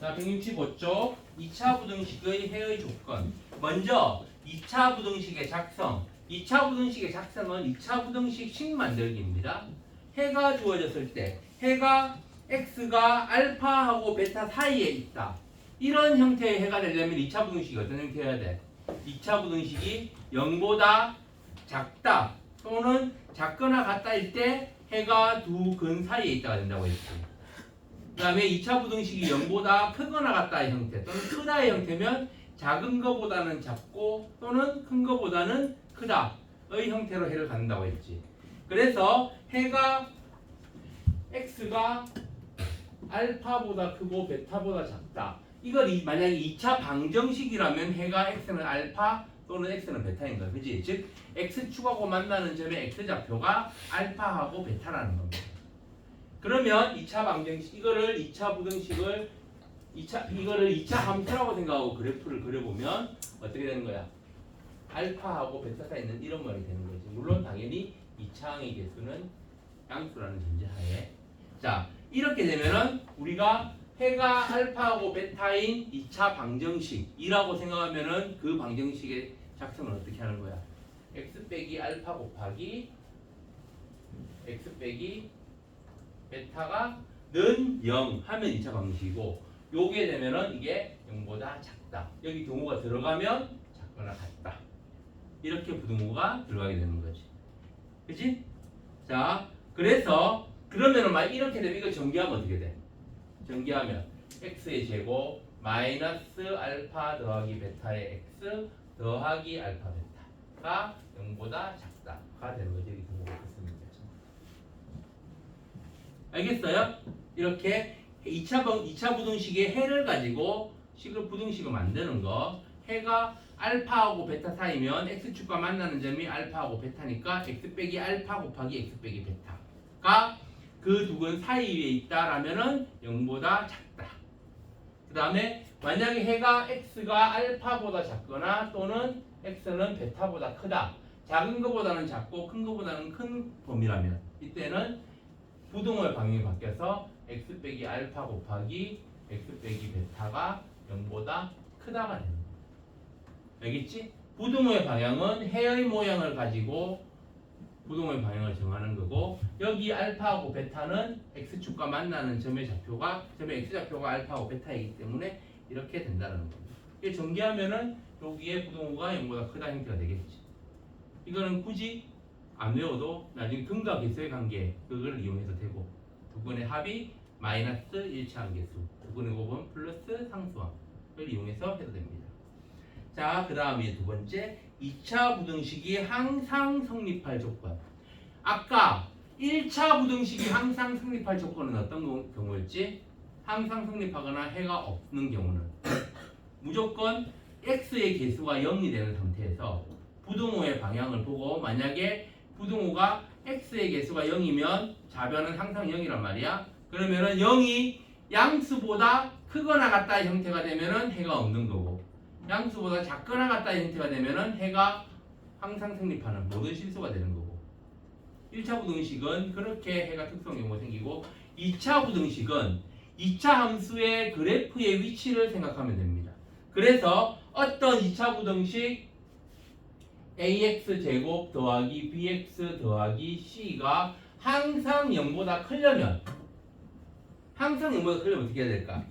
자, 165쪽 2차 부등식의 해의 조건. 먼저 2차 부등식의 작성. 2차 부등식의 작성은 2차 부등식 식 만들기입니다. 해가 주어졌을 때 해가 x가 알파하고 베타 사이에 있다. 이런 형태의 해가 되려면 2차 부등식이 어떤 형태여야 돼? 2차 부등식이 0보다 작다 또는 작거나 같다일 때 해가 두 근 사이에 있다가 된다고 했지. 그 다음에 2차 부등식이 0보다 크거나 같다의 형태 또는 크다의 형태면 작은 거보다는 작고 또는 큰 거보다는 크다의 형태로 해를 갖는다고 했지. 그래서 해가 x가 알파보다 크고 베타보다 작다. 이걸 만약에 2차 방정식이라면 해가 x는 알파 또는 x는 베타인 거야. 그지? 즉 x축하고 만나는 점의 x좌표가 알파하고 베타라는 겁니다. 그러면 2차 방정식 이거를 2차 부등식을 이거를 2차 함수라고 생각하고 그래프를 그려보면 어떻게 되는 거야? 알파하고 베타 사이에 있는 이런 모양이 되는 거지. 물론 당연히 2차항의 개수는 양수라는 전제하에. 자, 이렇게 되면은 우리가 해가 알파하고 베타인 2차 방정식이라고 생각하면은 그 방정식의 작성을 어떻게 하는 거야? x 빼기 알파 곱하기 x 빼기 베타가 는 0 하면 2차 방정식이고, 요게 되면은 이게 0보다 작다. 여기 등호가 들어가면 작거나 같다. 이렇게 부등호가 들어가게 되는 거지. 그치? 자, 그래서 그러면은 막 이렇게 되면 이거 전개하면 어떻게 돼? 전개하면 x의 제곱 마이너스 알파 더하기 베타의 x 더하기 알파 베타가 0보다 작다가 되는 거지. 여기 등호가 있습니다. 알겠어요? 이렇게 2차 부등식의 해를 가지고 식을 부등식을 만드는 거. 해가 알파하고 베타 사이면 x축과 만나는 점이 알파하고 베타니까 x 빼기 알파 곱하기 x 빼기 베타가 그 두 근 사이에 있다라면은 0보다 작다. 그 다음에 만약에 해가 x가 알파보다 작거나 또는 x는 베타보다 크다. 작은 것보다는 작고 큰 것보다는 큰 범위라면 이때는 부등호의 방향이 바뀌어서 x 빼기 알파 곱하기 x 빼기 베타가 0보다 크다가 되는 거야. 알겠지? 부등호의 방향은 해의 모양을 가지고 부등호의 방향을 정하는 거고, 여기 알파하고 베타는 x축과 만나는 점의 x좌표가 알파하고 베타이기 때문에 이렇게 된다는 겁니다. 이게 전개하면은 여기에 부등호가 0보다 크다 형태가 되겠지. 이거는 굳이 안 외워도 나중에 근과 개수의 관계 그걸 이용해도 되고, 두 근의 합이 마이너스 1차항 개수, 두 근의 곱은 플러스 상수항을 이용해서 해도 됩니다. 자, 그 다음에 두 번째 2차 부등식이 항상 성립할 조건. 아까 1차 부등식이 항상 성립할 조건은 어떤 경우였지? 항상 성립하거나 해가 없는 경우는 무조건 x의 개수가 0이 되는 상태에서 부등호의 방향을 보고, 만약에 부등호가 x의 개수가 0이면 좌변은 항상 0이란 말이야. 그러면은 0이 양수보다 크거나 같다의 형태가 되면은 해가 없는 거고, 양수보다 작거나 같다의 형태가 되면은 해가 항상 성립하는 모든 실수가 되는 거고. 1차 부등식은 그렇게 해가 특성 경우가 생기고, 2차 부등식은 2차 함수의 그래프의 위치를 생각하면 됩니다. 그래서 어떤 2차 부등식 ax 제곱 더하기 bx 더하기 c가 항상 0보다 크려면 어떻게 해야 될까?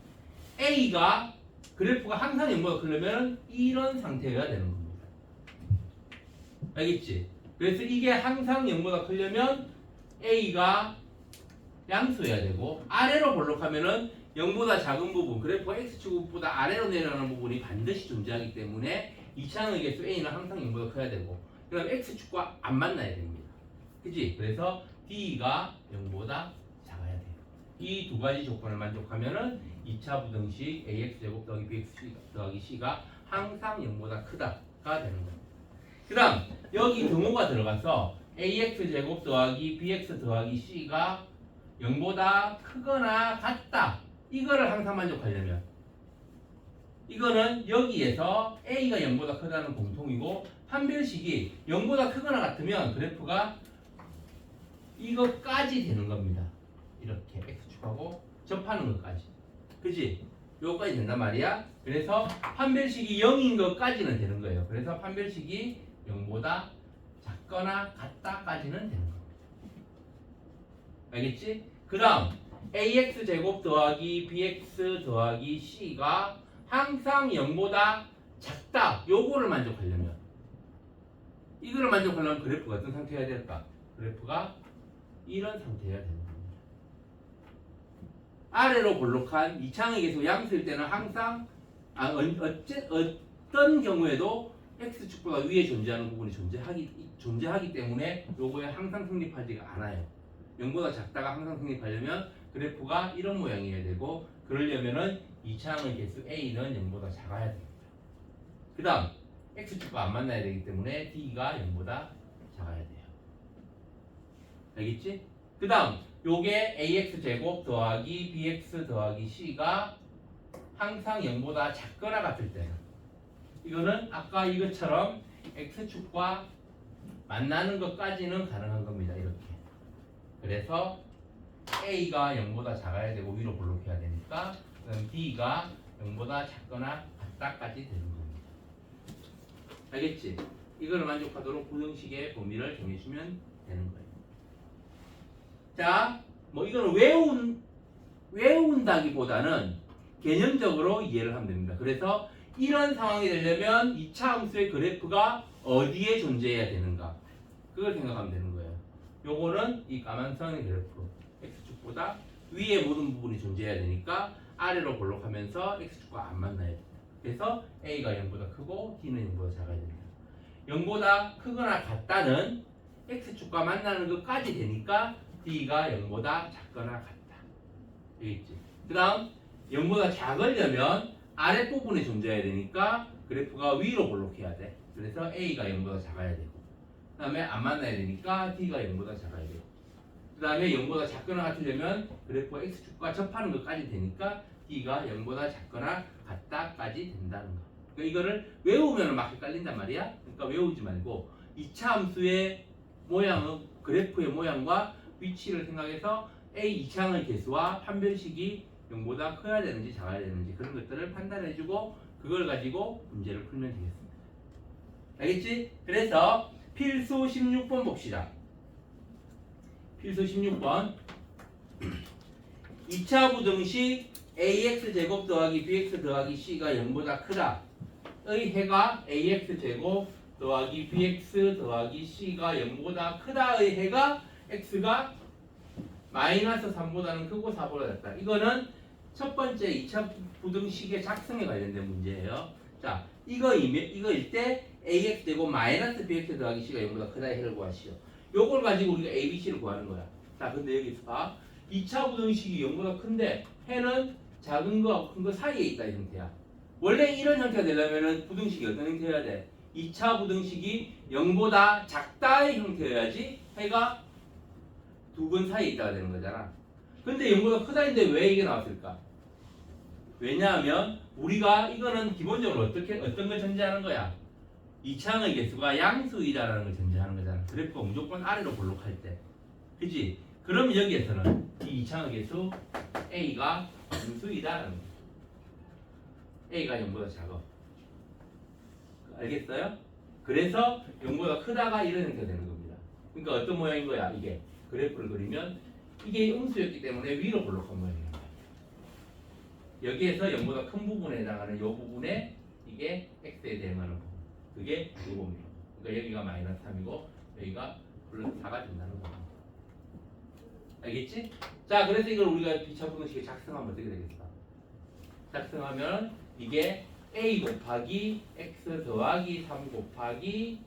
a가 그래프가 항상 0보다 크려면 이런 상태여야 되는 겁니다. 알겠지? 그래서 이게 항상 0보다 크려면 a가 양수여야 되고, 아래로 볼록하면은 0보다 작은 부분, 그래프가 x축보다 아래로 내려가는 부분이 반드시 존재하기 때문에 2차항의 개수 a는 항상 0보다 커야 되고, 그 다음에 x축과 안 만나야 됩니다. 그치? 그래서 d가 0보다 작아야 돼요. 이 두 가지 조건을 만족하면은 2차 부등식 ax제곱 더하기 bx 더하기 c가 항상 0보다 크다가 되는 겁니다. 그 다음 여기 등호가 들어가서 ax제곱 더하기 bx 더하기 c가 0보다 크거나 같다. 이거를 항상 만족하려면 이거는 여기에서 a가 0보다 크다는 공통이고, 판별식이 0보다 크거나 같으면 그래프가 이것까지 되는 겁니다. 이렇게 x축하고 접하는 것까지. 그지? 요거까지 된단 말이야. 그래서 판별식이 0인 것까지는 되는 거예요. 그래서 판별식이 0보다 작거나 같다까지는 되는 겁니다. 알겠지? 그 다음 ax 제곱 더하기 bx 더하기 c가 항상 0보다 작다. 요거를 만족하려면 이거를 만족하려면 그래프가 어떤 상태여야 될까? 그래프가 이런 상태여야 되는 겁니다. 아래로 볼록한 이창의 계수 양수일 때는 항상 어떤 경우에도 x축보다 위에 존재하는 부분이 존재하기 때문에 요거에 항상 성립하지가 않아요. 0보다 작다가 항상 성립하려면 그래프가 이런 모양이어야 되고, 그러려면은 이차항의 개수 a는 0보다 작아야 됩니다. 그 다음 x축과 안 만나야 되기 때문에 d가 0보다 작아야 돼요. 알겠지? 그 다음 요게 ax 제곱 더하기 bx 더하기 c가 항상 0보다 작거나 같을 때는, 이거는 아까 이것처럼 x축과 만나는 것까지는 가능한 겁니다. 이렇게. 그래서 a가 0보다 작아야 되고 위로 볼록해야 되니까, 그럼 d가 0보다 작거나 같다까지 되는 겁니다. 알겠지? 이거를 만족하도록 부등식의 범위를 정해주면 되는 거예요. 자, 뭐 이거는 외운다기보다는 개념적으로 이해를 하면 됩니다. 그래서 이런 상황이 되려면 2차 함수의 그래프가 어디에 존재해야 되는가, 그걸 생각하면 되는 거예요. 요거는 이 까만 선의 그래프, x축보다 위에 모든 부분이 존재해야 되니까 아래로 볼록하면서 x축과 안 만나야 됩니다. 그래서 a가 0보다 크고 d는 0보다 작아야 됩니다. 0보다 크거나 같다는 x축과 만나는 것까지 되니까 d가 0보다 작거나 같다. 되겠지? 그 다음 0보다 작으려면 아랫부분에 존재해야 되니까 그래프가 위로 볼록해야 돼. 그래서 a가 0보다 작아야 되고, 그 다음에 안 만나야 되니까 d가 0보다 작아야 되고, 그 다음에 0보다 작거나 같으려면 그래프가 x축과 접하는 것까지 되니까 d가 0보다 작거나 같다까지 된다는 거. 그러니까 이거를 외우면 막 헷갈린단 말이야. 그러니까 외우지 말고 2차 함수의 모양은 그래프의 모양과 위치를 생각해서 a 2차항의 개수와 판별식이 0보다 커야 되는지 작아야 되는지 그런 것들을 판단해주고 그걸 가지고 문제를 풀면 되겠습니다. 알겠지? 그래서 필수 16번 봅시다. 필수 16번 2차 부등식 ax제곱 더하기 bx 더하기 c가 0보다 크다 의 해가 ax제곱 더하기 bx 더하기 c가 0보다 크다의 해가 x가 마이너스 3보다는 크고 4보다 작다. 이거는 첫 번째 2차 부등식의 작성에 관련된 문제예요. 자, 이거일 때 ax제곱 마이너스 bx 더하기 c가 0보다 크다의 해를 구하시오. 요걸 가지고 우리가 a, b, c를 구하는 거야. 자, 근데 여기서 봐. 2차 부등식이 0보다 큰데 해는 작은 거하고 큰 거 사이에 있다 이 형태야. 원래 이런 형태가 되려면 부등식이 어떤 형태여야 돼? 2차 부등식이 0보다 작다의 형태여야지 해가 두 번 사이에 있다가 되는 거잖아. 근데 0보다 크다인데 왜 이게 나왔을까? 왜냐하면 우리가 이거는 기본적으로 어떤 걸 전제하는 거야? 2차항의 개수가 양수이다라는 걸 전제하는 거잖아. 그래프가 무조건 아래로 볼록할 때. 그치? 그럼 여기에서는 이 2차항의 개수 a가 양수이다라는 거야. a가 0보다 작아. 알겠어요? 그래서 0보다 크다가 이런 형태가 되는 겁니다. 그러니까 어떤 모양인 거야? 이게 그래프를 그리면 이게 음수였기 때문에 위로 볼록한 모양이에요. 여기에서 0보다 큰 부분에 해당하는 이 부분에 이게 x에 대응하는 부분, 그게 요겁니다. 그러니까 여기가 마이너스 3이고 여기가 플러스 4가 된다는 겁니다. 알겠지? 자, 그래서 이걸 우리가 비차 부등식에 작성하면 어떻게 되겠어? 작성하면 이게 a 곱하기 x 더하기 3 곱하기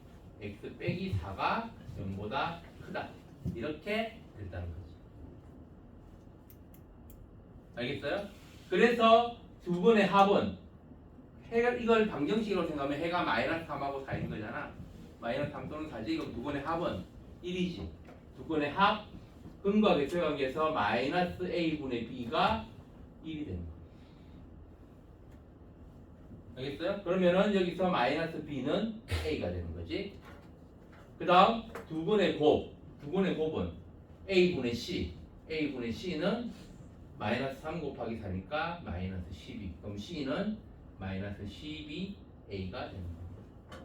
x 빼기 4가 0보다 크다. 이렇게 된다는 거지. 알겠어요? 그래서 두 번의 합은 해가 이걸 방정식으로 생각하면 해가 마이너스 3하고 4인 거잖아. 마이너스 3 또는 4지. 이건 두 번의 합은 1이지. 두 번의 합 근과 객체 관계에서 마이너스 a분의 b가 1이 되는 거야. 알겠어요? 그러면은 여기서 마이너스 b는 a가 되는 거지. 그 다음 두 번의 곱은 a분의 c는 마이너스 3 곱하기 4니까 마이너스 12. 그럼 C는 마이너스 12A가 되는 겁니다.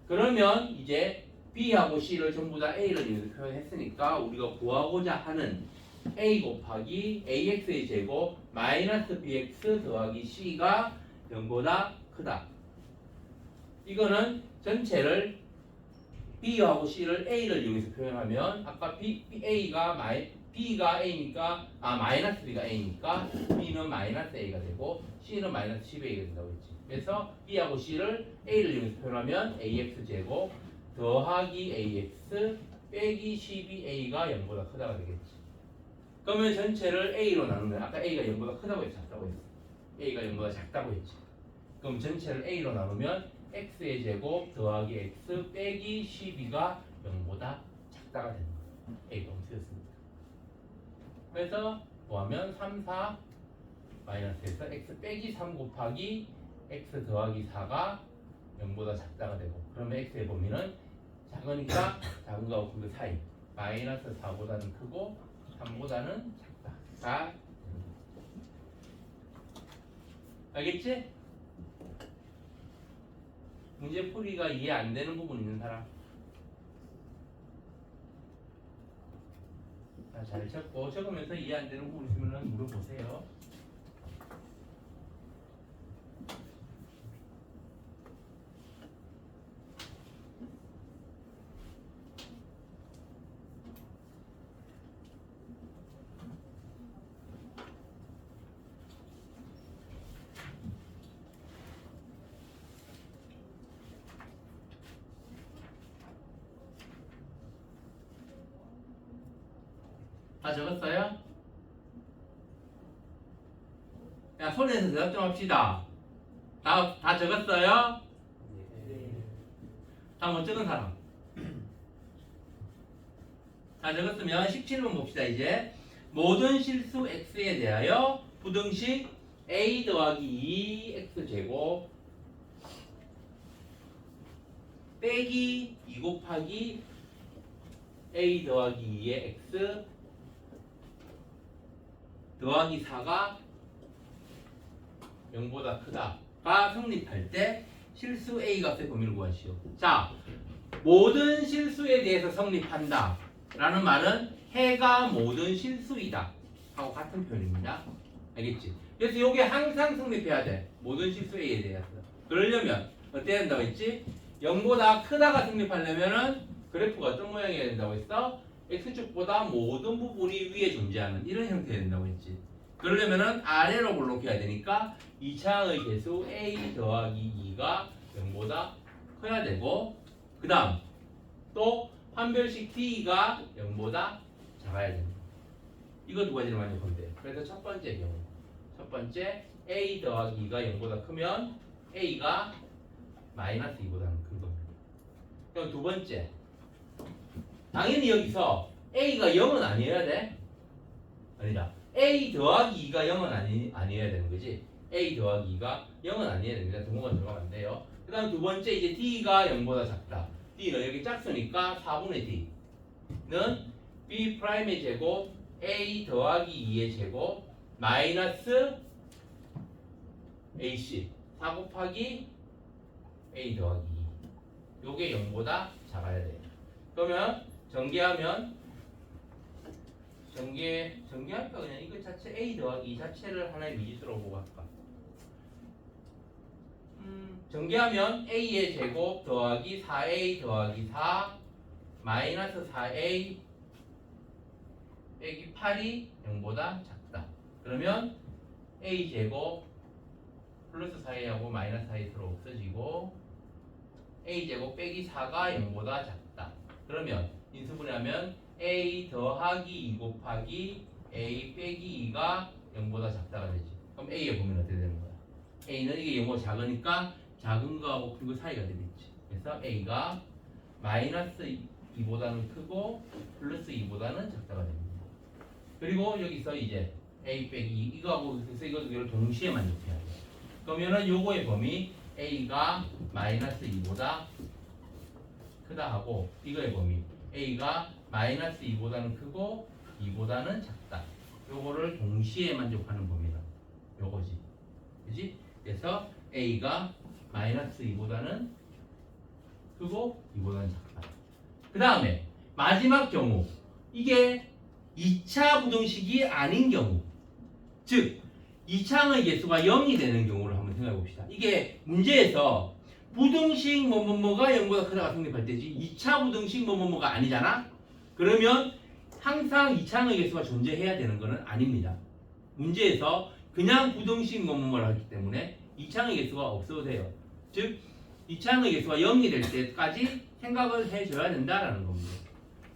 그러면 이제 B하고 C를 전부 다 A를 이렇게 표현했으니까 우리가 구하고자 하는 A 곱하기 AX의 제곱 마이너스 BX 더하기 C가 0보다 크다. 이거는 전체를 B하고 C를 A를 이용해서 표현하면 아까 B가 A니까 마이너스 B가 A니까 B는 마이너스 A가 되고 C는 마이너스 12A가 된다고 했지. 그래서 B하고 C를 A를 이용해서 표현하면 AX 제곱 더하기 AX 빼기 12A가 0보다 크다가 되겠지. 그러면 전체를 A로 나누면 아까 A가 0보다 크다고 했지, 작다고 했어. A가 0보다 작다고 했지. 그럼 전체를 A로 나누면 X의 제곱 더하기 X 빼기 12가 0보다 작다가 되는 거야. A가 엄수였습니다. 그래서 뭐하면 3, 4 마이너스에서 X 빼기 3 곱하기 X 더하기 4가 0보다 작다가 되고 그러면 X의 범위는 작으니까 작은 거하고 그 사이 마이너스 4보다는 크고 3보다는 작다. 알겠지? 문제 풀이가 이해 안 되는 부분 있는 사람? 잘 적고 적으면서 이해 안 되는 부분 있으면 물어보세요. 다 적었어요? 야, 손에서 대답 좀 합시다. 다 적었어요? 다 못 적은 사람? 다 적었으면 17번 봅시다. 이제 모든 실수 x에 대하여 부등식 a 더하기 2x 제곱 빼기 2 곱하기 a 더하기 2의 x 더하기 4가 0보다 크다가 성립할 때 실수 A 값의 범위를 구하시오. 자, 모든 실수에 대해서 성립한다 라는 말은 해가 모든 실수이다 하고 같은 표현입니다. 알겠지? 그래서 이게 항상 성립해야 돼. 모든 실수 A에 대해서. 그러려면 어때야 된다고 했지? 0보다 크다가 성립하려면은 그래프가 어떤 모양이어야 된다고 했어? X축보다 모든 부분이 위에 존재하는 이런 형태가 된다고 했지. 그러려면은 아래로 볼록해야 되니까 2차의 개수 A 더하기 2가 0보다 커야 되고 그 다음 또 판별식 D가 0보다 작아야 됩니다. 이거 두 가지를 만족하면 돼요. 그래서 첫 번째 경우 첫 번째 A 더하기 2가 0보다 크면 A가 마이너스 2보다는 큰 겁니다. 그럼 두 번째 당연히 여기서 A가 0은 아니어야 돼? 아니다. A 더하기 2가 0은 아니어야 되는 거지. A 더하기 2가 0은 아니어야 됩니다. 동호가 들어가면 안 돼요. 그 다음 두 번째 이제 D가 0보다 작다. D는 여기 작으니까 4분의 D는 B'의 제곱 A 더하기 2의 제곱 마이너스 AC 4 곱하기 A 더하기 2 요게 0보다 작아야 돼요. 그러면 전개할까 그냥 이거 자체 A 더하기 2 자체를 하나의 미지수로 보고 할까? 전개하면 A의 제곱 더하기 4A 더하기 4 마이너스 4A 빼기 8이 0보다 작다. 그러면 A 제곱 플러스 4A하고 마이너스 4A 서로 없어지고 A 제곱 빼기 4가 0보다 작다. 그러면 인수분해하면 A 더하기 2 곱하기 A 빼기 2가 0보다 작다가 되지. 그럼 A의 범위는 어떻게 되는 거야? A는 이게 0보다 작으니까 작은 거하고 큰 거 사이가 되겠지. 그래서 A가 마이너스 2보다는 크고 플러스 2보다는 작다가 됩니다. 그리고 여기서 이제 A 빼기 2 이거하고 그래서 이거 두 개를 동시에 만족해야 돼. 그러면은 요거의 범위 A가 마이너스 2보다 크다 하고 이거의 범위 A가 마이너스 2보다는 크고 2보다는 작다. 요거를 동시에 만족하는 범위다. 요거지. 그지? 그래서 A가 마이너스 2보다는 크고 2보다는 작다. 그 다음에 마지막 경우 이게 2차 부등식이 아닌 경우, 즉 2차항의 개수가 0이 되는 경우를 한번 생각해 봅시다. 이게 문제에서 부등식 뭐뭐뭐가 0보다 크다가 성립할 때지 2차 부등식 뭐뭐뭐가 아니잖아? 그러면 항상 2차항의 개수가 존재해야 되는 것은 아닙니다. 문제에서 그냥 부등식 뭐뭐뭐를 하기 때문에 2차항의 개수가 없어도 돼요. 즉 2차항의 개수가 0이 될 때까지 생각을 해줘야 된다라는 겁니다.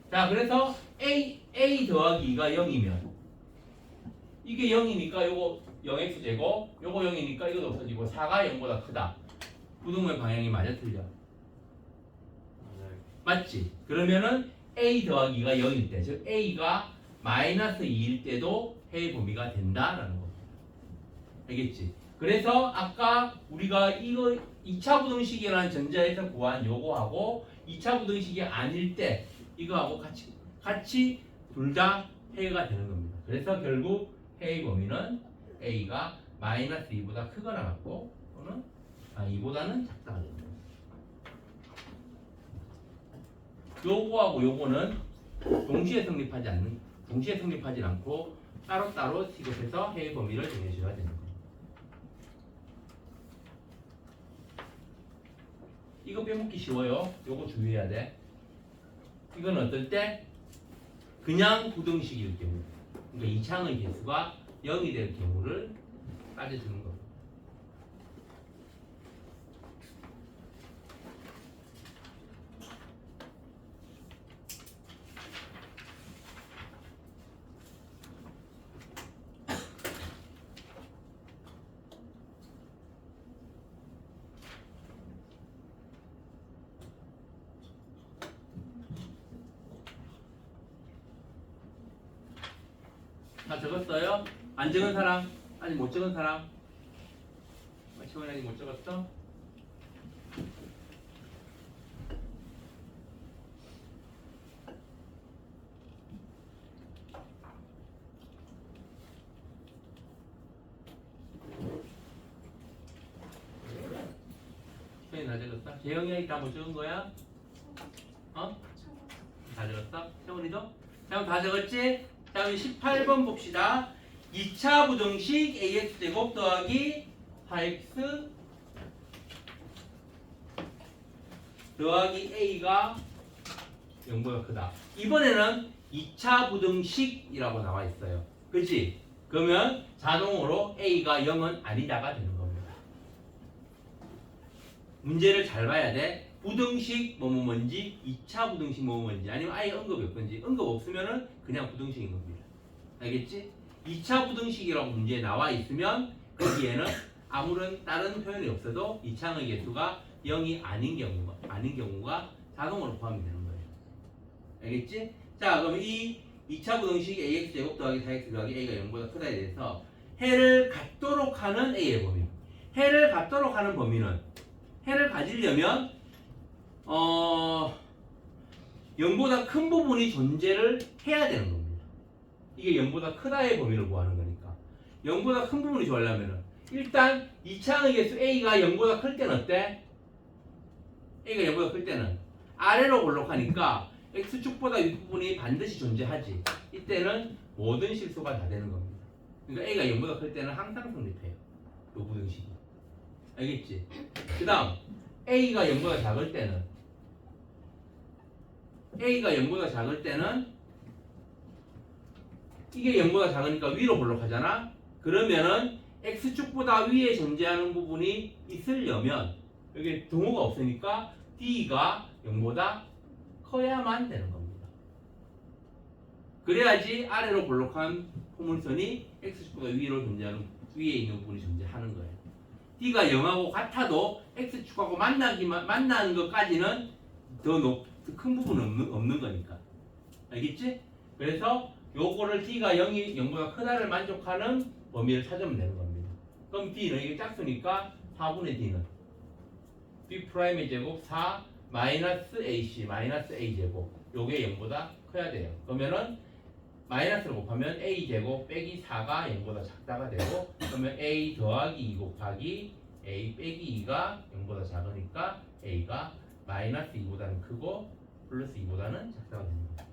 자, 그래서 A 더하기 2가 0이면 이게 0이니까 요거 0x제곱, 요거 0이니까 이것도 없어지고 4가 0보다 크다. 부등호의 방향이 맞아 틀려? 맞지? 그러면은 A 더하기 2가 0일 때, 즉 A가 마이너스 2일 때도 해의 범위가 된다라는 겁니다. 알겠지? 그래서 아까 우리가 이거 2차 부등식이라는 전제에서 구한 요거하고 2차 부등식이 아닐 때 이거하고 같이 둘 다 해가 되는 겁니다. 그래서 결국 해의 범위는 A가 마이너스 2보다 크거나 같고 또는 2보다는 작다가 됩니다. 요거하고 요거는 동시에 성립하지 않고 따로따로 취급해서 해의 범위를 정해줘야 되는 겁니다. 이거 빼먹기 쉬워요. 요거 주의해야 돼. 이건 어떨 때? 그냥 부등식일 경우, 그러니까 2차항의 개수가 0이 될 경우를 따져주는 겁니다. 다 적었어요? 안 적은 사람? 아직 못 적은 사람? 시원이 아직 못 적었어? 시원이 다 적었어? 재영이 다 못 적은 거야? 어? 다 적었어? 세훈이도? 세훈 다 적었지? 자, 우리 18번 봅시다. 2차 부등식 ax제곱 더하기 4x 더하기 a가 0보다 크다. 이번에는 2차 부등식이라고 나와 있어요. 그치? 그러면 자동으로 a가 0은 아니다가 되는 겁니다. 문제를 잘 봐야 돼. 부등식 뭐뭐 뭔지, 2차 부등식 뭐뭐 뭔지, 아니면 아예 언급이 없든지. 언급 없으면은 그냥 부등식인 겁니다. 알겠지? 2차 부등식이라고 문제에 나와 있으면 거기에는 아무런 다른 표현이 없어도 2차항의 개수가 0이 아닌 경우가 자동으로 포함이 되는 거예요. 알겠지? 자, 그럼 이 2차 부등식 ax제곱 더하기 4x 더하기 a가 0보다 크다에 대해서 해를 갖도록 하는 a의 범위. 해를 갖도록 하는 범위는 해를 가지려면 0보다 큰 부분이 존재를 해야 되는 겁니다. 이게 0보다 크다의 범위를 구하는 거니까 0보다 큰 부분이 좋아하려면 일단 2차항의 개수 A가 0보다 클 때는 어때? A가 0보다 클 때는 아래로 볼록하니까 X축보다 윗부분이 반드시 존재하지. 이때는 모든 실수가 다 되는 겁니다. 그러니까 A가 0보다 클 때는 항상 성립해요. 요 부등식이. 알겠지? 그 다음 A가 0보다 작을 때는 이게 0보다 작으니까 위로 볼록하잖아. 그러면은 X축보다 위에 존재하는 부분이 있으려면 여기 등호가 없으니까 D가 0보다 커야만 되는 겁니다. 그래야지 아래로 볼록한 포물선이 X축보다 위에 있는 부분이 존재하는 거예요. D가 0하고 같아도 X축하고 만나는 것까지는 더 큰 부분은 없는 거니까. 알겠지? 그래서 요거를 D가 0보다 크다를 만족하는 범위를 찾으면 되는 겁니다. 그럼 D는 이게 짝수니까 4분의 D는 B'의 제곱 4 마이너스 AC 마이너스 A 제곱 요게 0보다 커야 돼요. 그러면은 마이너스를 곱하면 a 제곱 빼기 4가 0보다 작다가 되고 그러면 a 더하기 2 곱하기 a 빼기 2가 0보다 작으니까 a가 마이너스 2보다는 크고 플러스 2보다는 작다가 되는 거예요.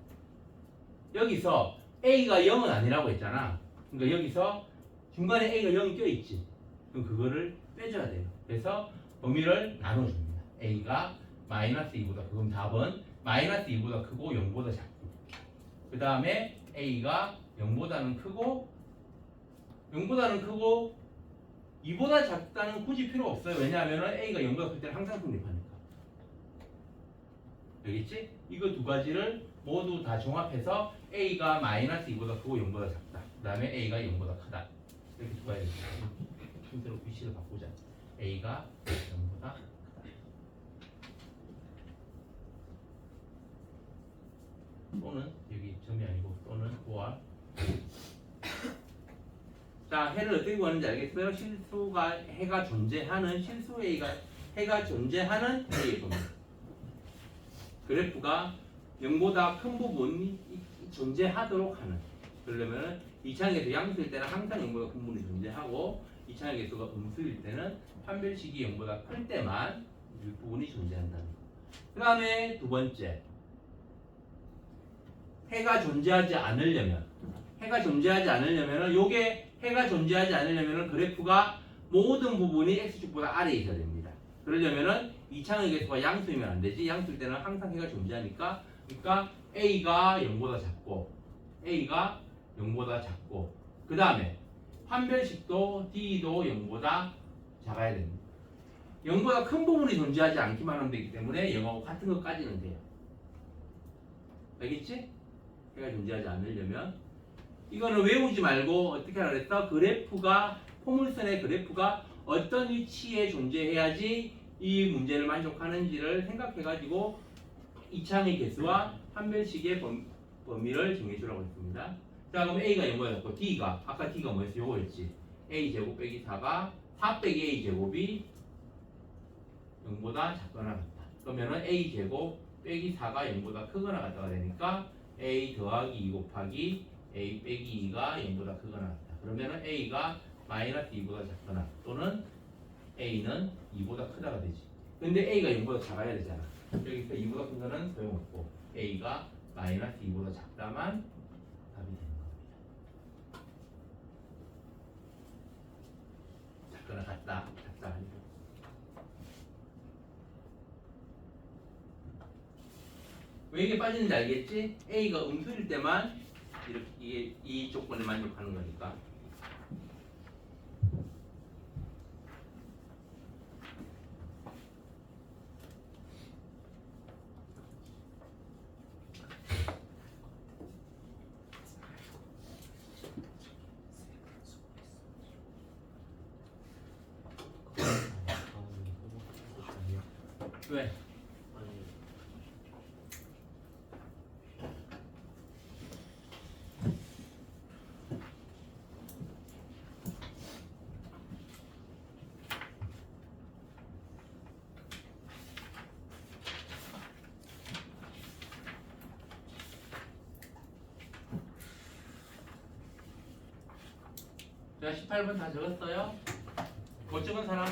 여기서 a가 0은 아니라고 했잖아. 그러니까 여기서 중간에 a가 0이 껴있지. 그럼 그거를 빼줘야 돼요. 그래서 범위를 나눠줍니다. a가 마이너스 2보다 그럼 답은 마이너스 2보다 크고 0보다 작고 그 다음에 a가 0보다는 크고 0보다는 크고 2보다 작다는 굳이 필요 없어요. 왜냐하면 a가 0보다 클 때는 항상 성립하니까. 알겠지? 이거 두 가지를 모두 다 종합해서 a가 마이너스 2보다 크고 0보다 작다. 그 다음에 a가 0보다 크다. 이렇게 두 가지 순서로 위치를 바꾸자. a가 0보다 크다. 또는 여기 점이 아니고 또는 or 자 해를 어떻게 구하는지 알겠어요? 실수가 해가 존재하는 실수 해가 존재하는 해의 범위 그래프가 0보다 큰 부분이 존재하도록 하는 그러려면 이차항계수 양수일 때는 항상 0보다 큰 부분이 존재하고 이차항계수가 음수일 때는 판별식이 0보다 클 때만 이 부분이 존재한다는 거. 그 다음에 두 번째 해가 존재하지 않으려면 요게 해가 존재하지 않으려면 그래프가 모든 부분이 x축보다 아래에 있어야 됩니다. 그러려면은 이차항의 계수가 양수이면 안 되지. 양수일 때는 항상 해가 존재하니까 그러니까 a가 0보다 작고 그 다음에 판별식도 d도 0보다 작아야 됩니다. 0보다 큰 부분이 존재하지 않기만 하면 되기 때문에 0하고 같은 것까지는 돼요. 알겠지? 해가 존재하지 않으려면 이거는 외우지 말고 어떻게 하라 그랬어? 그래프가 포물선의 그래프가 어떤 위치에 존재해야지 이 문제를 만족하는지를 생각해가지고 이차항의 개수와 판별식의 범위를 정해주라고 했습니다. 자 그럼 a가 0보다 작고 d가 아까 d가 뭐였어? 요거였지. a 제곱 빼기 4가 4 빼기 a 제곱이 0보다 작거나 같다. 그러면은 a 제곱 빼기 4가 0보다 크거나 같다가 되니까 a 더하기 2 곱하기 a 빼기 2가 0보다 크거나 같다. 그러면은 a가 마이너스 2보다 작거나 또는 a는 2보다 크다가 되지. 근데 a가 0보다 작아야 되잖아. 여기서 2보다 큰 거는 소용없고 a가 마이너스 2보다 작다만 답이 되는 겁니다. 작거나 같다. 작다 아니고. 왜 이게 빠지는지 알겠지? A가 음수일 때만 이렇게 이 조건에 만족하는 거니까. 왜? 자, 18번 다 적었어요? 못 적은 사람?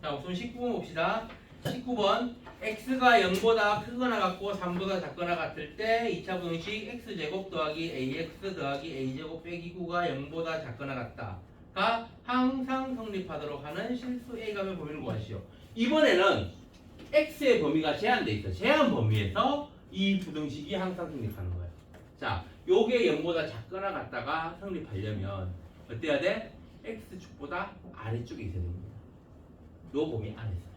자, 우선 19번 봅시다. 19번 x가 0보다 크거나 같고 3보다 작거나 같을 때 2차 부등식 x제곱 더하기 ax 더하기 a제곱 빼기 9가 0보다 작거나 같다가 항상 성립하도록 하는 실수 a값의 범위를 구하시오. 이번에는 x의 범위가 제한돼 있어. 제한 범위에서 이 부등식이 항상 성립하는 거예요. 자, 요게 0보다 작거나 같다가 성립하려면 어때야 돼? x축보다 아래쪽에 있어야 됩니다. 요 범위 안에서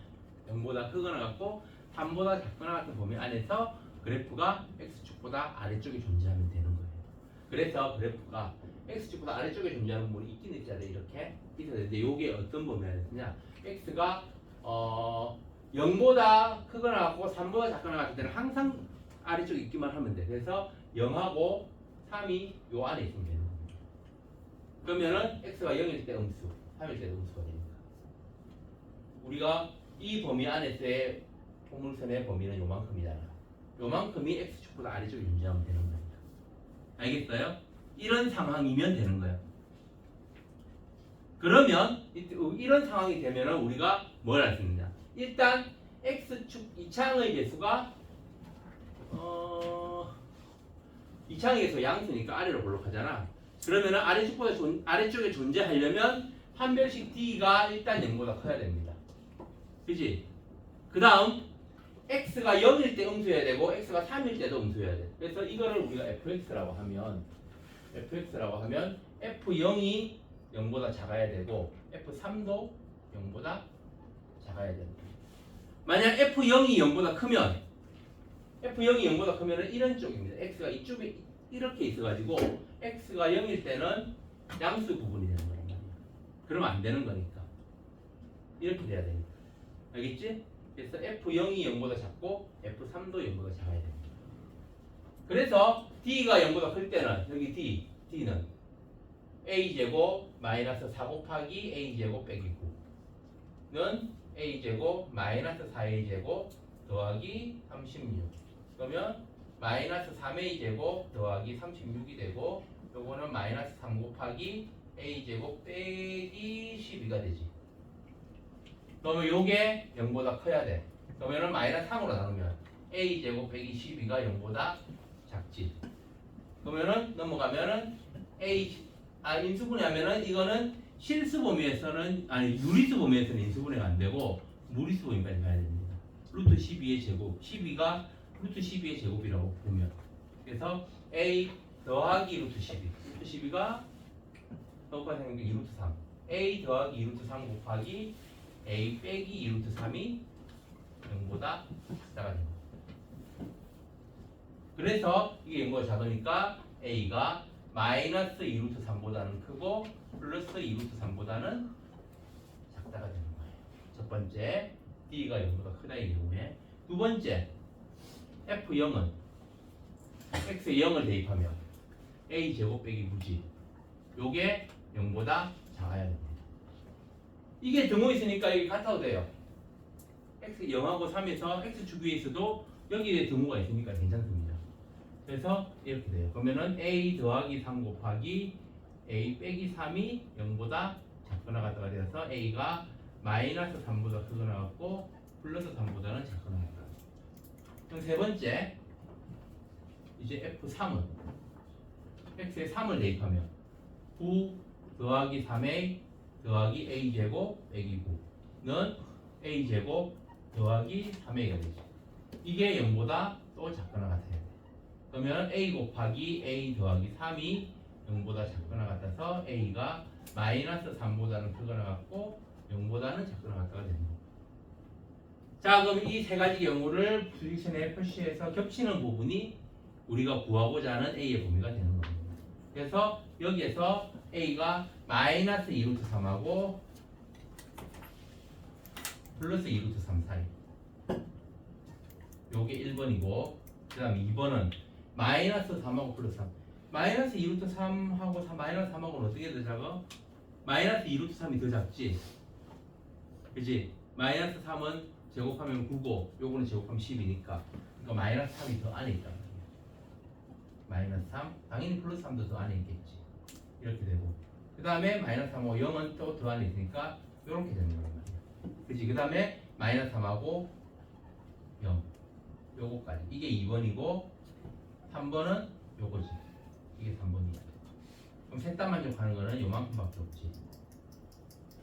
0보다 크거나 같고 3보다 작거나 같은 범위 안에서 그래프가 x축보다 아래쪽에 존재하면 되는 거예요. 그래서 그래프가 x축보다 아래쪽에 존재하는 부분이 있긴 있어야 돼. 이렇게 있어야 되는데 요게 어떤 범위 안에서냐? x가 0보다 크거나 같고 3보다 작거나 같을 때는 항상 아래쪽에 있기만 하면 돼. 그래서 0하고 3이 요 안에 있으면 되는 겁니다. 그러면은 x가 0일 때 음수, 3일 때 음수가 됩니다. 우리가 이 범위 안에서의 포물선의 범위는 요만큼이잖아. 요만큼이 x축보다 아래쪽에 존재하면 되는 겁니다. 알겠어요? 이런 상황이면 되는 거예요. 그러면 이런 상황이 되면은 우리가 뭘 할 수 있느냐? 일단 x축 이차항의 개수가 이차항의 개수 양수니까 아래로 볼록하잖아. 그러면은 아래쪽에 존재하려면 판별식 d가 일단 0보다 커야 됩니다. 그지? 그 다음 x가 0일 때 음수해야 되고 x가 3일 때도 음수해야 돼. 그래서 이거를 우리가 fx라고 하면 f0이 0보다 작아야 되고 f3도 0보다 작아야 됩니다. 만약 f0이 0보다 크면 이런 쪽입니다. x가 이쪽에 이렇게 있어가지고 x가 0일 때는 양수 구분이 되는 거란 말이야. 그러면 안 되는 거니까 이렇게 돼야 되니까. 알겠지? 그래서 f0이 0보다 작고 f3도 0보다 작아야 됩니다. 그래서 d가 0보다 클 때는 여기 d는 a제곱 마이너스 4 곱하기 a제곱 빼기 9는 a제곱 마이너스 4a제곱 더하기 36. 그러면 마이너스 3a제곱 더하기 36이 되고 요거는 마이너스 3 곱하기 a제곱 빼기 12가 되지. 그러면 요게 0보다 커야 돼. 그러면은 마이너스 3으로 나누면 a제곱 빼기 12가 0보다 작지. 그러면은 넘어가면은 인수분해 하면은 이거는 실수 범위에서는 유리수 범위에서는 인수분해가 안 되고 무리수 범위까지 가야 됩니다. 루트 12의 제곱 12가 루트 12의 제곱이라고 보면 그래서 a 더하기 루트 12 루트 12가 더하기 2루트 3 a 더하기 2루트 3 곱하기 a 빼기 2루트 3이 0보다 작아야 됩니다. 그래서 이게 0보다 작으니까 a가 마이너스 2루트 3보다는 크고 플러스 2루트 3보다는 작다가 되는 거예요. 첫 번째 d가 0보다 크다 이 경우에. 두 번째 f0은 x에 0을 대입하면 a 제곱 빼기 무지 요게 0보다 작아야 됩니다. 이게 등호 있으니까 여기 같아도 돼요. x 0하고 3에서 x축 위에 있어도 여기에 등호가 있으니까 괜찮습니다. 그래서 이렇게 돼요. 그러면은 a 더하기 3 곱하기 a 빼기 3이 0보다 작거나 같다가 되어서 a가 마이너스 3보다 크거나 같고 플러스 3보다는 작거나 같다. 그럼 세 번째 이제 f3은 x에 3을 대입하면 9 더하기 3a 더하기 a제곱 빼기 9는 a제곱 더하기 3a가 되죠. 이게 0보다 또 작거나 같아야 돼. 그러면 a 곱하기 a 더하기 3이 0보다 작거나 같아서 a가 마이너스 3보다는 크거나 같고 0보다는 작거나 같다가 되는 거예요. 자, 그럼 이 세 가지 경우를 프릭션에 표시해서 겹치는 부분이 우리가 구하고자 하는 a의 범위가 되는 겁니다. 그래서 여기에서 a가 마이너스 2루트 3하고 플러스 2루트 3 사이 요게 1번이고 그 다음에 2번은 마이너스 3하고 플러스 3 마이너스 2루트 3하고 마이너스 3하고는 어떻게 더 작아? 마이너스 2루트 3이 더 작지? 그치? 마이너스 3은 제곱하면 9고 요거는 제곱하면 10이니까 그러니까 마이너스 3이 더 안에 있단 말이야. 마이너스 3 당연히 플러스 3도 더 안에 있겠지. 이렇게 되고 그 다음에 마이너스 3하고 0은 또 더 안에 있으니까 이렇게 되는 거란 말이야. 그치? 그 다음에 마이너스 3하고 0 요거까지 이게 2번이고 3번은 요거지. 이게 3번이야. 그럼 셋 다 만족하는 거는 요만큼밖에 없지.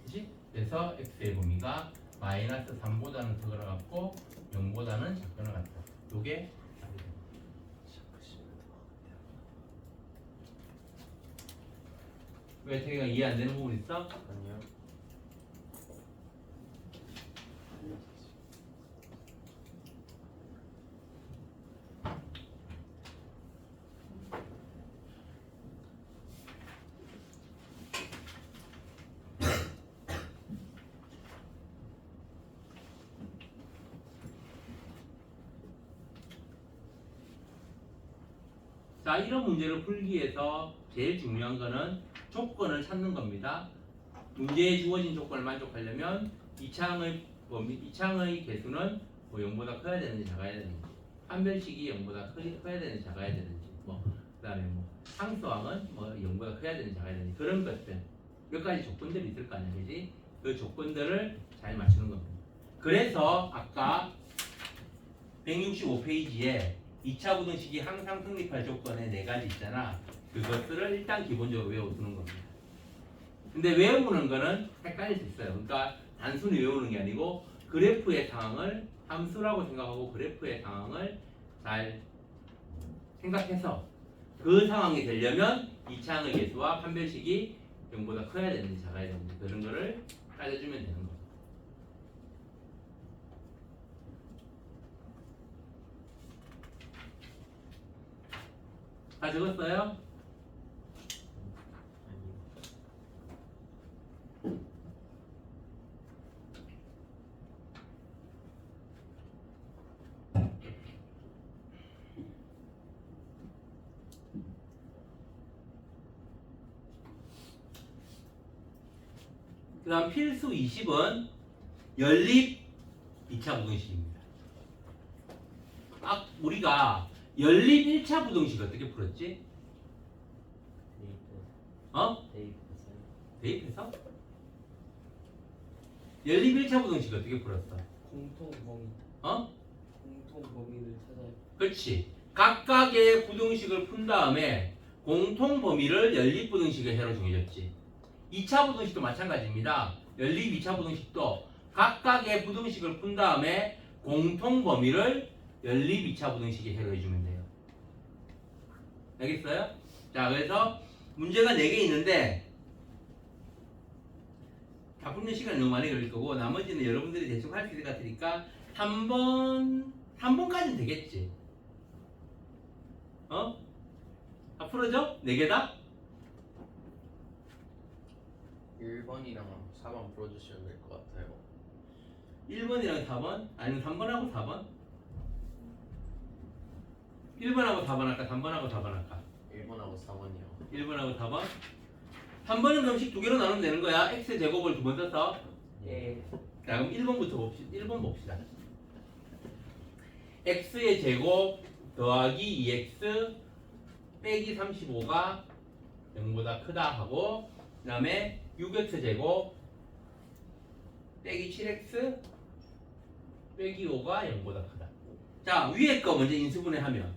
그치? 그래서 x의 범위가 마이너스 3보다는 크거나 같고 0보다는 작거나 같다. 요게 답이 됩니다. 왜 태기가 이해 안 되는 부분 있어? 아니요. 자, 이런 문제를 풀기 위해서 제일 중요한 거는 조건을 찾는 겁니다. 문제에 주어진 조건을 만족하려면 이차항의 개수는 뭐 0보다 커야 되는지 작아야 되는지 판별식이 0보다 커야 되는지 작아야 되는지 그 그다음에 뭐 상수항은 뭐 0보다 커야 되는지 작아야 되는지 그런 것들 몇 가지 조건들이 있을 거 아니야, 그지? 그 조건들을 잘 맞추는 겁니다. 그래서 아까 165페이지에 2차 부등식이 항상 성립할 조건에 4가지 있잖아. 그것들을 일단 기본적으로 외워두는 겁니다. 근데 외우는 거는 헷갈릴 수 있어요. 그러니까 단순히 외우는 게 아니고 그래프의 상황을 함수라고 생각하고 그래프의 상황을 잘 생각해서 그 상황이 되려면 2차항의 개수와 판별식이 0보다 커야 되는지 작아야 되는지 그런 거를 따져주면 되는 거예요. 다 적었어요? 그 다음 필수 20은 연립 2차 부등식입니다. 우리가 연립 1차 부등식 어떻게 풀었지? 대입해서? 연립 1차 부등식 어떻게 풀었어? 공통 범위. 공통 범위를 찾아요. 그렇지. 각각의 부등식을 푼 다음에 공통 범위를 연립 부등식의 해로 정해졌지. 2차 부등식도 마찬가지입니다. 연립 2차 부등식도 각각의 부등식을 푼 다음에 공통 범위를 연립 2차 부등식의 해로 해주면 돼요. 알겠어요? 자, 그래서 문제가 4개 있는데 다 풀는 시간이 너무 많이 걸릴 거고 나머지는 여러분들이 대충 할 수 있을 것 같으니까 3번까지는 되겠지. 다 풀어줘? 4개 다? 1번이랑 4번 풀어주시면 될 것 같아요. 1번이랑 4번? 아니면 3번하고 4번? 1번하고 4번 할까? 3번하고 4번 할까? 1번하고 4번이요. 1번하고 4번? 3번은 그럼씩 2개로 나누면 되는 거야. x 제곱을 2번 써서. 예. 자, 그럼 1번부터 봅시다. 1번 봅시다. x의 제곱 더하기 2x 빼기 35가 0보다 크다 하고 그 다음에 6x 제곱 빼기 7x 빼기 5가 0보다 크다. 자, 위에 거 먼저 인수분해하면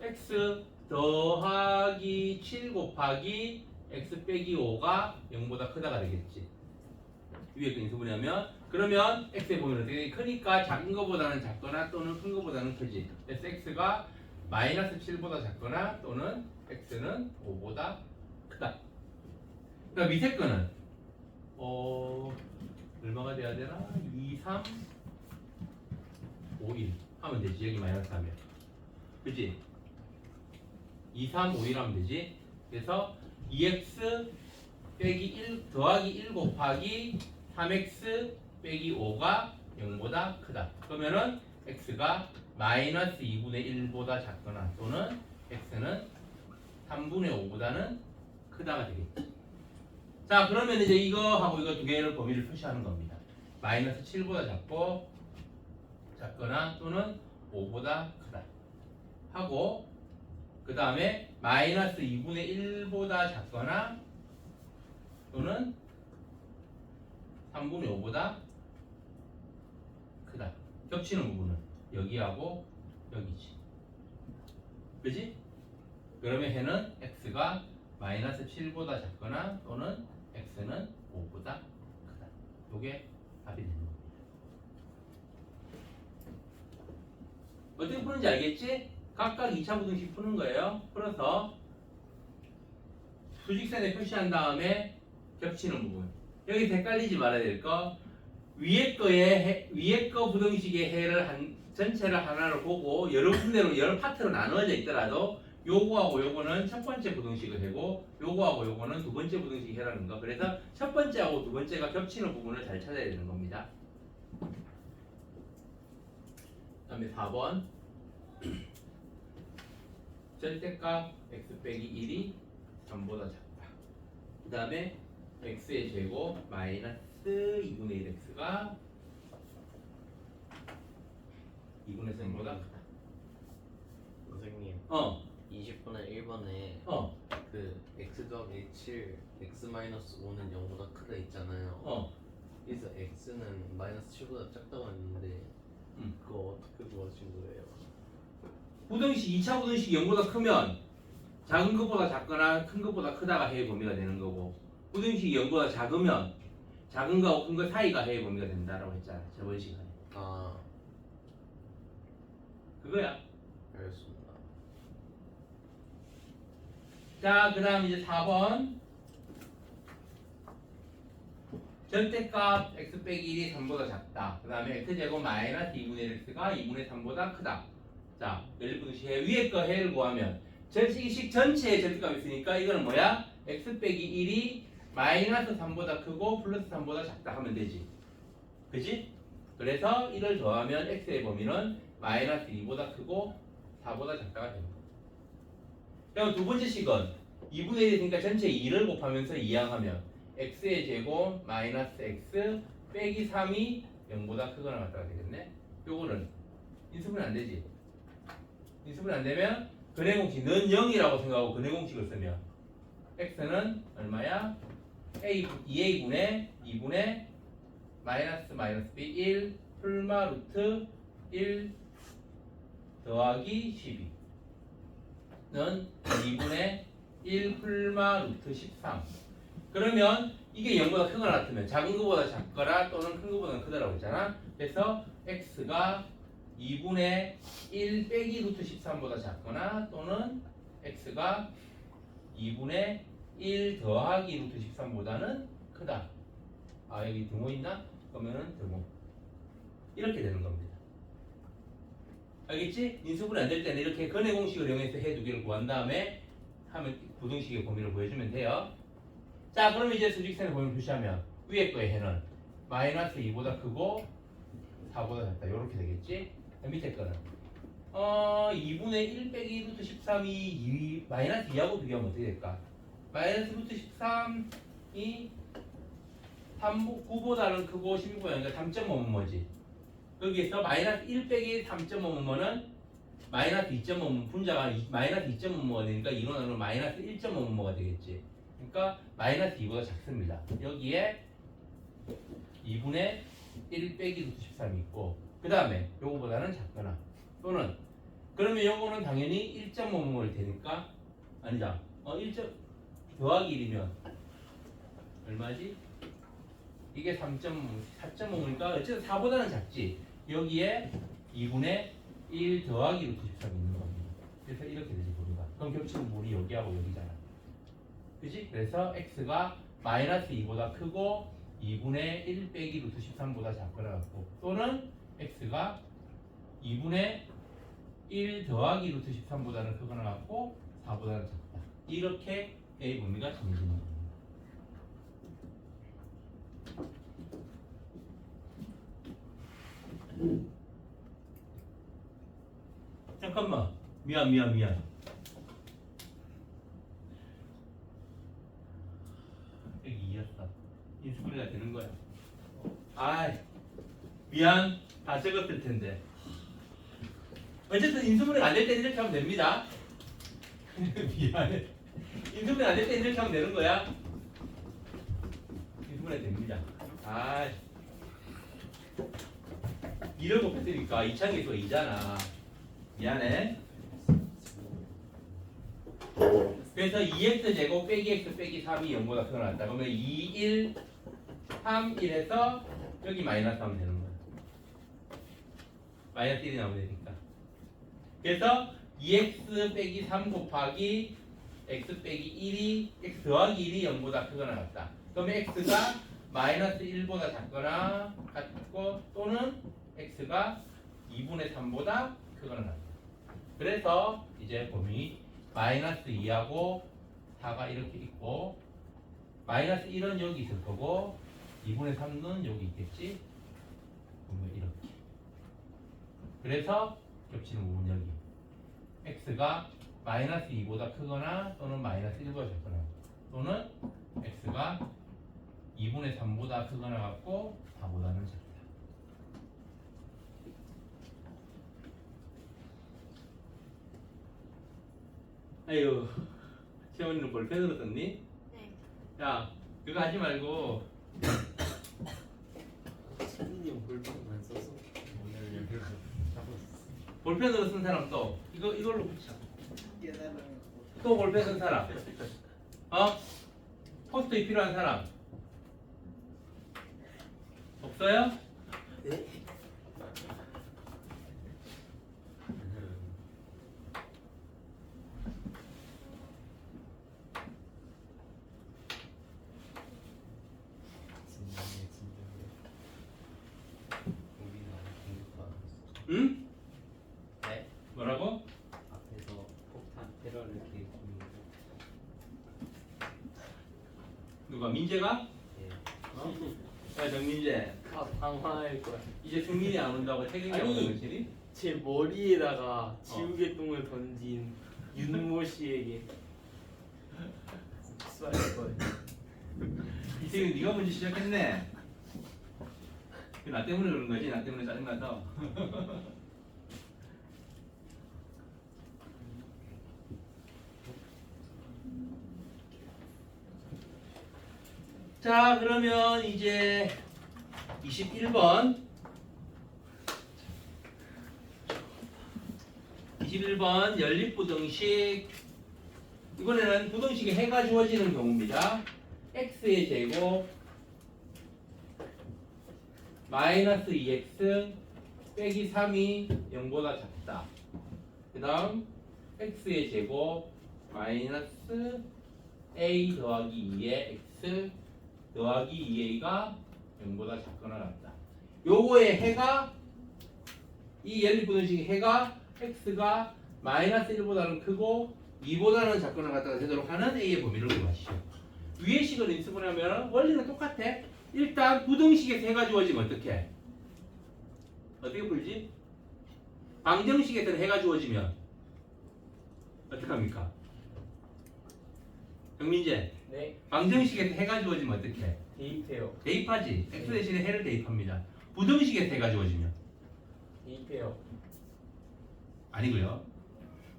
x 더하기 7 곱하기 x 빼기 5가 0보다 크다가 되겠지. 위에 거 인수분해하면 그러면 x의 범위는 되게 크니까 작은 거보다는 작거나 또는 큰 거보다는 크지. 그래서 x가 마이너스 7보다 작거나 또는 x는 5보다 크다. 그러니까 밑에 거는 얼마가 돼야 되나? 2, 3, 5, 1 하면 되지. 여기 마이너스 하면 그치? 2, 3, 5, 1 하면 되지. 그래서 2x 빼기 1 더하기 1 곱하기 3x 빼기 5가 0보다 크다. 그러면은 x가 마이너스 2분의 1보다 작거나 또는 x는 3분의 5보다는 크다가 되겠지. 자, 그러면 이제 이거하고 이거 두 개를 범위를 표시하는 겁니다. 마이너스 7보다 작거나 또는 5보다 크다 하고 그 다음에 마이너스 2분의 1보다 작거나 또는 3분의 5보다 크다. 겹치는 부분은 여기하고 여기지. 그지? 그러면 해는 x가 마이너스 7보다 작거나 또는 x는 5보다 크다. 요게 답이 되는 겁니다. 어떻게 푸는지 알겠지? 각각 2차 부등식 푸는 거예요. 풀어서 수직선에 표시한 다음에 겹치는 부분. 여기 헷갈리지 말아야 될 거. 위에 거 부등식의 해를 전체를 하나로 보고 여러 군데로 여러 파트로 나누어져 있더라도 요거하고 요거는 첫 번째 부등식의 해고 요거하고 요거는 두 번째 부등식의 해라는 거. 그래서 첫 번째하고 두 번째가 겹치는 부분을 잘 찾아야 되는 겁니다. 그 다음에 4번 절대값 x 빼기 1이 3보다 작다. 그 다음에 x의 제곱 마이너스 2분의 1x가 2분의 3보다 크다. 선생님. 20분의 1번에 어. 그 x 더하기 7 x 마이너스 5는 0보다 크다 있잖아요. 그래서 x는 마이너스 7보다 작다고 했는데 그거 어떻게 구하신 거예요? 부등식 2차 부등식이 0보다 크면 작은 것보다 작거나 큰 것보다 크다가 해의 범위가 되는 거고, 부등식이 0보다 작으면 작은 거하고 큰 거 사이가 해의 범위가 된다라고 했잖아 저번 시간에. 아, 그거야. 알겠습니다. 자, 그 다음 이제 4번. 절대값 x 빼기 1이 3보다 작다. 그 다음에 x제곱 마이너스 2분의 1x가 2분의 3보다 크다. 자, 연립부등식 해. 위에 거 해를 구하면 식 전체의 절대값이 있으니까 이거는 뭐야? x 빼기 1이 마이너스 3보다 크고 플러스 3보다 작다 하면 되지. 그지? 그래서 1을 더하면 x의 범위는 마이너스 2보다 크고 4보다 작다가 됩니다. 그럼 두 번째 식은 2분의 1이니까 전체 2를 곱하면서 이항하면 x의 제곱 마이너스 x 빼기 3이 0보다 크거나 같다가 되겠네. 요거는 인수분해 안 되지. 인수분해 안 되면 근해 공식 는 0이라고 생각하고 근해 공식을 쓰면 x는 얼마야? a 2a분의 2분의 마이너스 b 1 풀마 루트 1 더하기 12는 2분의 1 풀마 루트 13. 그러면 이게 0보다 크거나 같으면 작은 것보다 작거나 또는 큰 것보다 크다라고 했잖아. 그래서 x가 2분의 1 빼기 루트 13보다 작거나 또는 x가 2분의 1 더하기 루트 13보다는 크다. 아, 여기 등호 있나? 그러면은 등호. 이렇게 되는 겁니다. 알겠지? 인수분해 안 될 때는 이렇게 근해 공식을 이용해서 해 두 개를 구한 다음에 하면 부등식의 범위를 보여주면 돼요. 자, 그럼 이제 수직선의 범위를 표시하면 위에 거의 해는 마이너스 2보다 크고 4보다 작다. 이렇게 되겠지? 밑에 거는 2분의 1 빼기 루트 13이 마이너스 2하고 비교하면 어떻게 될까? 마이너스 루트 13이 9보다는 크고 16보다니까 3.5면 뭐지? 여기에서 마이너스 1 빼기 3.5면 뭐는 마이너스 2.5면 분자가 마이너스 2.5가 되니까 이론으로 마이너스 1.5가 되겠지. 그러니까 마이너스 2보다 작습니다. 여기에 2분의 1 빼기 루트 13이 있고 그 다음에 요거보다는 작거나 또는 그러면 요거는 당연히 1.5일 테니까 아니다. 1. 더하기 1이면 얼마지? 이게 4.5니까 어쨌든 4보다는 작지. 여기에 2분의 1 더하기 루트 13이 있는 겁니다. 그래서 이렇게 되지 범위가. 그럼 겹치는 물이 여기하고 여기잖아. 그지? 그래서 x가 마이너스 2보다 크고 2분의 1 빼기 루트 13보다 작거나 같고 또는 x가 2분의 1 더하기 루트 13보다는 크거나 같고 4보다는 작다. 이렇게 a 범위가 정해지는 겁니다. 잠깐만. 미안. 여기 2였어. 인수분해가 되는 거야. 아, 미안. 다 적었을 텐데. 어쨌든 인수분해가 안 될 때 이렇게 하면 됩니다. 미안해. 인수분해 안 될 때 이렇게 하면 되는 거야. 인수분해 됩니다. 아, 2를 곱했으니까 2차계수가 2잖아. 미안해. 그래서 2x 제곱 빼기 x 빼기 3이 0보다 크거나 같다. 그러면 2, 1, 3, 1에서 여기 마이너스 하면 되는 거야. 마이너스 1이 나오면 되니까. 그래서 2x 빼기 3 곱하기 x 빼기 1이 x 더하기 1이 0보다 크거나 같다. 그러면 x가 마이너스 1보다 작거나 같고 또는 x가 2분의 3보다 크거나 같다. 그래서 이제 범위 마이너스 2하고 4가 이렇게 있고 마이너스 1은 여기 있을 거고 2분의 3은 여기 있겠지. 그러면 이렇게. 그래서 겹치는 부분 여기 x가 마이너스 2보다 크거나 또는 마이너스 1보다 작거나 또는 x가 2분의 3보다 크거나 같고 4보다는 작다. 아유, 채원이는 볼펜으로 썼니? 네. 야, 그거 하지 말고 승민이 볼펜만 써서 오늘 하고 있어. 볼펜으로 쓴 사람 또 이걸로 붙여. 깨달은 또 볼펜 쓴 사람. 어? 포스트잇 필요한 사람 없어요? 네? 진정해 진정해. 우리 너무 공격받았어. 응? 네? 뭐라고? 앞에서 폭탄 테러를 계획 중입니다. 누가? 민재가? 예. 어? 야 정민재, 아 당황할 거야. 이제 승민이 안 온다고 책임이 아니. 없는 것이니? 제 머리에다가 지우개똥을 던진 윤모 씨에게 복수할 거예요. 이 책은 네가 먼저 시작했네. 나 때문에 그런 거지. 나 때문에 짜증나서. 자, 그러면 이제 21번. 21번 연립부등식. 이번에는 부등식에 해가 주어지는 경우입니다. x의 제곱 마이너스 2x 빼기 3이 0보다 작다. 그 다음 x의 제곱 마이너스 a 더하기 2의 x 더하기 2a가 0보다 작거나 같다. 요거의 해가 이 연립부등식의 해가 x가 마이너스 1보다는 크고 2보다는 작거나 같다가 되도록 하는 a의 범위를 구하시오. 위의 식을 인수분해하면 원리는 똑같아. 일단 부등식에서 해가 주어지면 어떻게? 어떻게 풀지? 방정식에서는 해가 주어지면 어떻게 합니까? 정민재, 네, 방정식에서 해가 주어지면 어떻게? 대입해요. 대입하지. x 대신에 해를 대입합니다. 부등식에서 해가 주어지면 대입해요. 아니고요.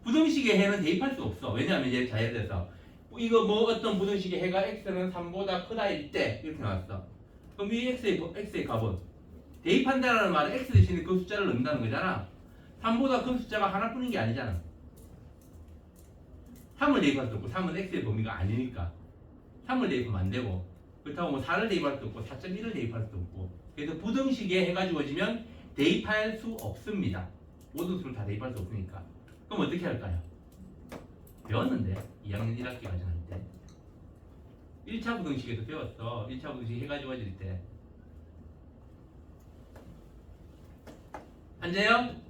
부등식의 해는 대입할 수 없어. 왜냐하면 이제 자 예를 들어서 이거 뭐 어떤 부등식의 해가 x는 3보다 크다일 때 이렇게 나왔어. 그럼 이 x의 값은 대입한다는 말은 x 대신에 그 숫자를 넣는다는 거잖아. 3보다 큰 숫자가 하나뿐인 게 아니잖아. 3을 대입할 수 없고 3은 x의 범위가 아니니까 3을 대입하면 안 되고 그렇다고 뭐 4를 대입할 수 없고 4.1을 대입할 수 없고 그래서 부등식에 해가 주어지면 대입할 수 없습니다. 모든 수를 다 대입할 수 없으니까. 그럼 어떻게 할까요? 배웠는데 2학년 1학기 과정할 때 1차 부등식에서 배웠어. 1차 부등식 해가 주어질 때 한재영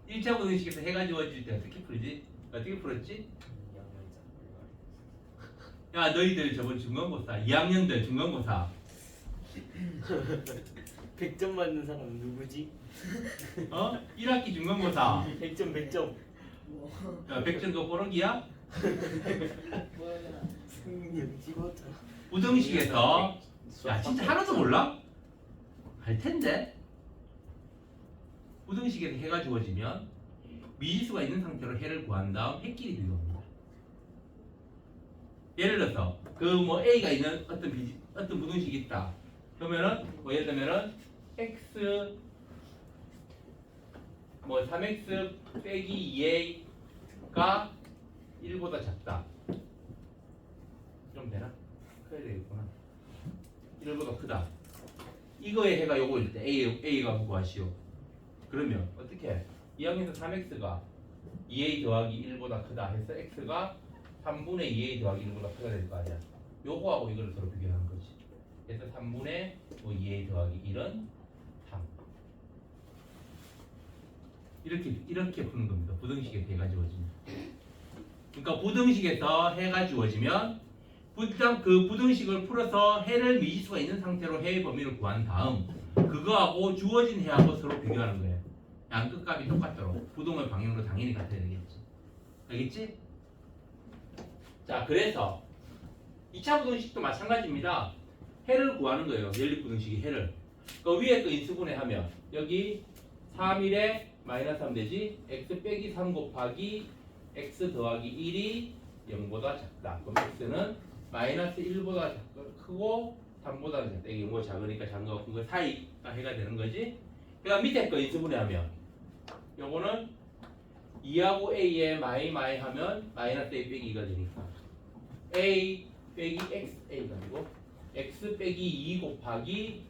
1차 부등식에서 해가 주어질 때 어떻게 풀지? 어떻게 풀었지? 야 너희들 저번 중간고사 2학년들 중간고사 100점 맞는 사람 누구지? 어? 1학기 중간고사 100점 100점. 야 100점 너 뽀록이야? 뭐야? 승민이 형 찍었잖아. 부등식에서 야 진짜 하나도 몰라? 할 텐데 부등식에서 해가 주어지면 미지수가 있는 상태로 해를 구한 다음 해끼리 비교합니다. 예를 들어서 그 뭐 a가 있는 어떤 부등식이 있다. 그러면은 뭐 예를 들면은 x 뭐 3x 빼기 2a가 1보다 작다. 좀 되나? 커야 되겠구나. 1보다 크다. 이거의 해가 요거일 때 a가 구하시오. 그러면 어떻게 해? 2항에서 3x가 2a 더하기 1보다 크다 해서 x가 3분의 2a 더하기 1보다 크다 될 거 아니야. 요거하고 이거를 서로 비교하는 거지. 그래서 3분의 뭐 2a 더하기 1은 3. 이렇게 푸는 겁니다. 부등식에서 해가 주어지면. 그러니까 부등식에서 해가 주어지면 일단 그 부등식을 풀어서 해를 미지수가 있는 상태로 해의 범위를 구한 다음 그거하고 주어진 해하고 서로 비교하는 거예요. 양 끝값이 똑같도록 부동의 방향으로 당연히 같아야 되겠지. 알겠지? 자, 그래서 2차 부등식도 마찬가지입니다. 해를 구하는 거예요. 연립부등식이 해를. 그 위에 거 인수분해하면 여기 3일에 마이너스 하면 되지. x 빼기 3 곱하기 x 더하기 0보다 작다. 그럼 x는 마이너스 1보다 크고 3보다 작다. 이게 0보다 작으니까 작은 거 큰 거 사이가 해가 되는 거지. 그다음 밑에 거 인수분해하면 요거는 2하고 a에 마이 하면 마이너스 a 빼기 2가 되니까 a 빼기 xa가 아니고 x 빼기 2 곱하기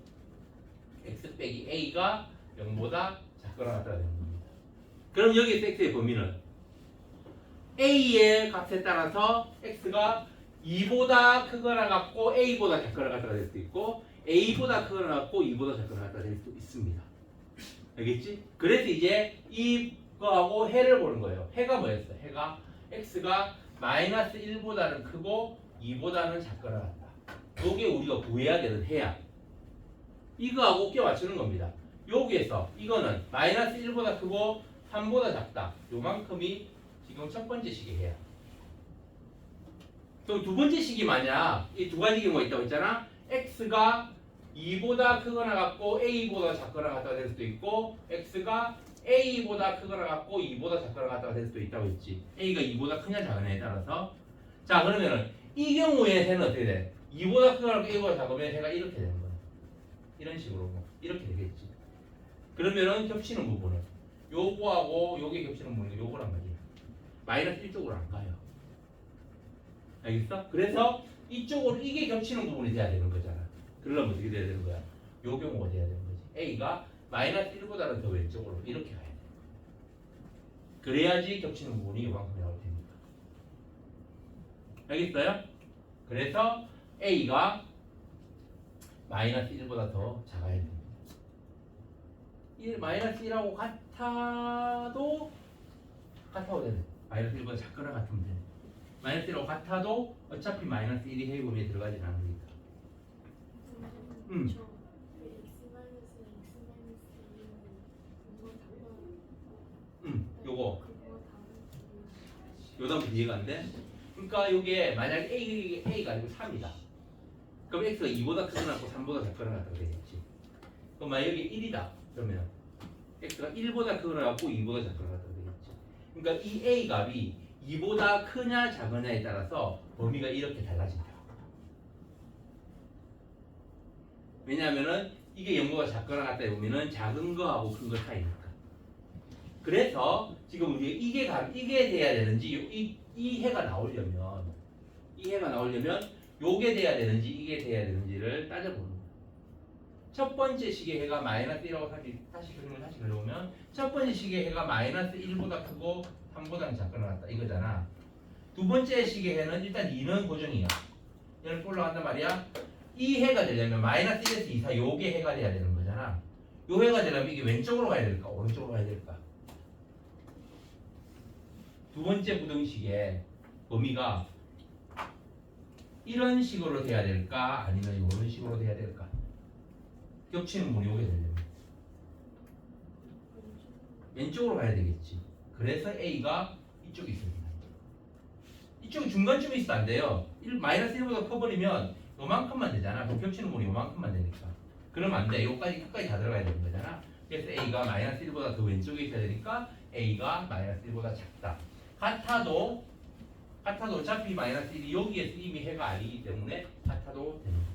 x 빼기 a가 0보다 작거나 같다 되는 겁니다. 그럼 여기서 x의 범위는 a의 값에 따라서 x가 2보다 크거나 같고 a보다 작거나 같다 될 수도 있고 a보다 크거나 같고 2보다 작거나 같다 될 수도 있습니다. 알겠지? 그래서 이제 이거하고 해를 보는 거예요. 해가 뭐였어? 해가 x가 마이너스 1보다는 크고 2보다는 작거나 같다. 요게 우리가 구해야 되는 해야. 이거하고 껴 맞추는 겁니다. 여기에서 이거는 마이너스 1보다 크고 3보다 작다. 요만큼이 지금 첫 번째 식의 해야. 그럼 두 번째 식이 만약 이 두 가지 경우가 있다고 했잖아. x가 2보다 크거나 같고 a보다 작거나 같다 될 수도 있고 x가 a보다 크거나 같고 2보다 작거나 같다 될 수도 있다고 했지. a가 2보다 크냐 작으냐에 따라서. 자 그러면은 이 경우에 해는 어떻게 돼? 2보다 크거나 같고 a보다 작으면 해가 이렇게 되는 거야. 이런 식으로 이렇게 되겠지. 그러면은 겹치는 부분은 요거하고 요게 겹치는 부분은 요거란 말이야. 마이너스 1쪽으로 안 가요. 알겠어? 그래서 이쪽으로 이게 겹치는 부분이 돼야 되는 거잖아. 그러려면 어떻게 돼야 되는 거야? 요 경우가 돼야 되는 거지. a가 마이너스 1보다는 더 왼쪽으로 이렇게 가야 돼. 그래야지 겹치는 부분이 요만큼 나올 테니까. 알겠어요? 그래서 a가 마이너스 1보다 더 작아야 됩니다. 마이너스 1하고 같아도 되네. 마이너스 1보다 작거나 같으면 되네. 마이너스 1하고 같아도 어차피 마이너스 1이 해의 범위에 들어가지는 않으니까. 요거 요다음부터 이해가 안 돼? 그러니까 요게 만약에 A가 아니고 3이다. 그럼 X가 2보다 크거나 같고 3보다 작거나 같다고 되겠지. 그럼 만약 여기 1이다. 그러면 X가 1보다 크거나 같고 2보다 작거나 같다고 되겠지. 그러니까 이 A 값이 2보다 크냐 작으냐에 따라서 범위가 이렇게 달라진다. 왜냐하면은 이게 0보다 작거나 같다 보면은 작은 거하고 큰 거 차이니까. 그래서 지금 우리 이게 돼야 되는지 이 해가 나오려면 요게 돼야 되는지 이게 돼야 되는지를 따져보는 거예요. 첫 번째 식의 해가 마이너스 1하고 다시 그려보면 첫 번째 식의 해가 마이너스 1보다 크고 3보다는 작거나 같다 이거잖아. 두 번째 식의 해는 일단 2는 고정이야. 이렇게 올라간단 말이야. 이 해가 되려면 마이너스 1에서 2 사이 요게 해가 돼야 되는 거잖아. 요 해가 되려면 이게 왼쪽으로 가야 될까 오른쪽으로 가야 될까? 두 번째 부등식의 범위가 이런 식으로 돼야 될까 아니면 이런 식으로 돼야 될까? 겹치는 부분이 요게 되려면 왼쪽으로 가야 되겠지. 그래서 A가 이쪽에 있습니다. 이쪽 중간쯤에 있으면 안 돼요. 마이너스 1보다 커버리면 요만큼만 되잖아. 그럼 겹치는 부분이 요만큼만 되니까. 그러면 안 돼. 요까지 끝까지 다 들어가야 되는 거잖아. 그래서 A가 마이너스 1보다 더 왼쪽에 있어야 되니까 A가 마이너스 1보다 작다. 같아도 어차피 마이너스 1이 여기에서 이미 해가 아니기 때문에 같아도 되는 거예요.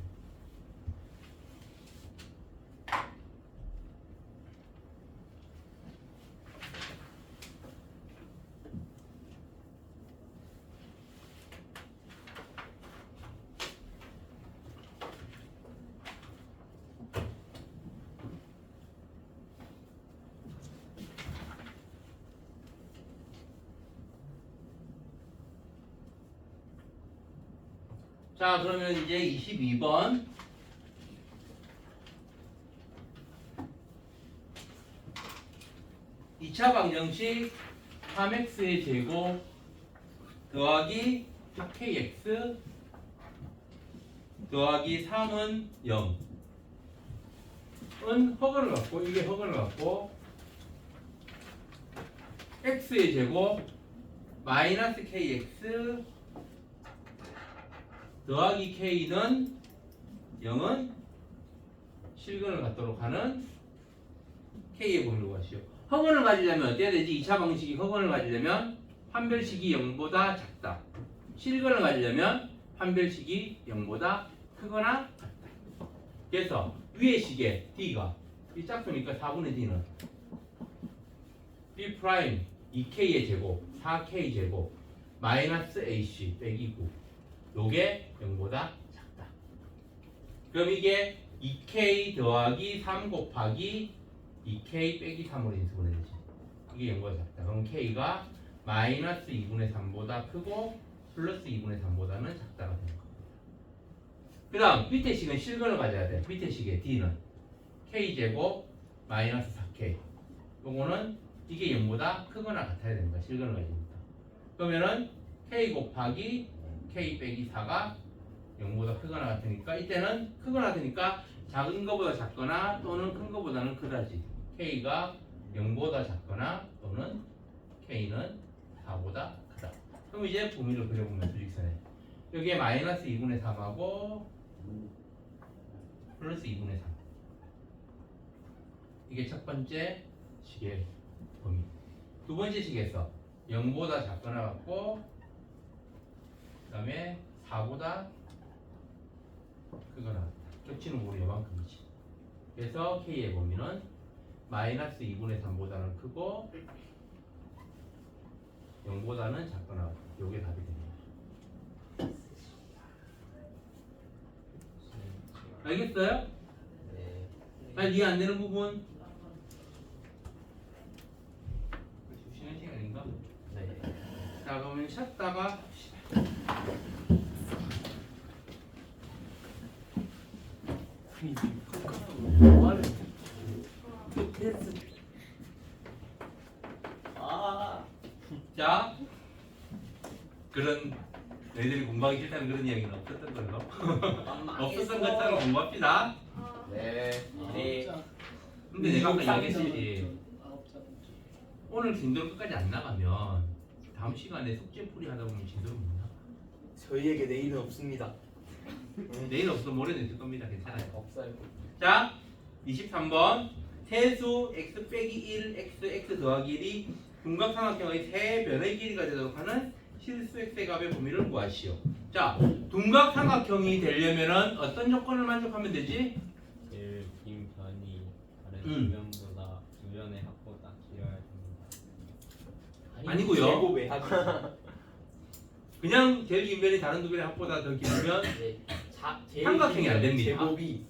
자, 그러면 이제 22번. 이차 방정식 3x의 제곱 더하기 4kx 더하기 3은 0은 허근을 갖고 이게 허근을 갖고 x의 제곱 마이너스 kx 더하기 k는 0은 실근을 갖도록 하는 k의 범위로 가시오. 허근을 가지려면 어때야 되지? 2차 방식이 허근을 가지려면 판별식이 0보다 작다. 실근을 가지려면 판별식이 0보다 크거나 같다. 그래서 위의 식의 D가 이 짝수니까 4분의 D는 B 프라임 2K의 제곱 4K 제곱 마이너스 AC 빼기 9 요게 0보다 작다. 그럼 이게 2K 더하기 3 곱하기 2K 빼기 3으로 인수분해 되지. 이게 0보다 작다. 그럼 K가 마이너스 2분의 3보다 크고 플러스 2분의 3보다는 작다가 되는 겁니다. 그 다음 밑에 식은 실근을 가져야 돼. 밑에 식의 D는 K제곱 마이너스 4K 요거는 이게 0보다 크거나 같아야 되는 거야. 실근을 가지니까. 그러면은 K 곱하기 K 빼기 4가 0보다 크거나 같으니까 이때는 크거나 같으니까 작은 거보다 작거나 또는 큰 거보다는 크다지. K가 0보다 작거나 또는 K는 4보다 크다. 그럼 이제 범위를 그려보면 수직선에 여기에 마이너스 2분의 3하고 플러스 2분의 3 이게 첫 번째 식의 범위. 두 번째 식에서 0보다 작거나 같고 그 다음에 4보다 크거나 같다. 겹치는 부분이 요만큼이지. 그래서 K의 범위는 마이너스 2분의 3보다는 크고 0보다는 작거나 같다. 요게 답이 됩니다. 알겠어요? 네. 아니 이해 안 되는 부분? 쉬는 시간인가? 네. 자 그러면 쉬었다가 자 그런 너희들이 공부하기 싫다는 그런 이야기는 없었던 걸로 없었던 것처럼 공부합시다. 네. 네. 근데 내가 아까 이야기했지 아홉 자 문제. 오늘 진도를 끝까지 안 나가면 다음 시간에 숙제풀이 하다 보면 진도를 못 나가. 저희에게 내일은 없습니다. 내일 없어 모레는 있을 겁니다. 괜찮아요. 없어요. 자 23번 세수 x 빼기 1 x 더하기 1이 둔각삼각형의 세 변의 길이가 되도록 하는 실수 x의 값의 범위를 구하시오. 자 둔각삼각형이 되려면은 어떤 조건을 만족하면 되지? 제일 긴 변이 다른 음. 두면보다 두 변의 합보다 길어야 됩니다. 아니고요. 제곱의 합. 그냥 제일 긴 변이 다른 두 변의 합보다 더 길면 네. 제일 삼각형이 긴 안 됩니다. 제곱이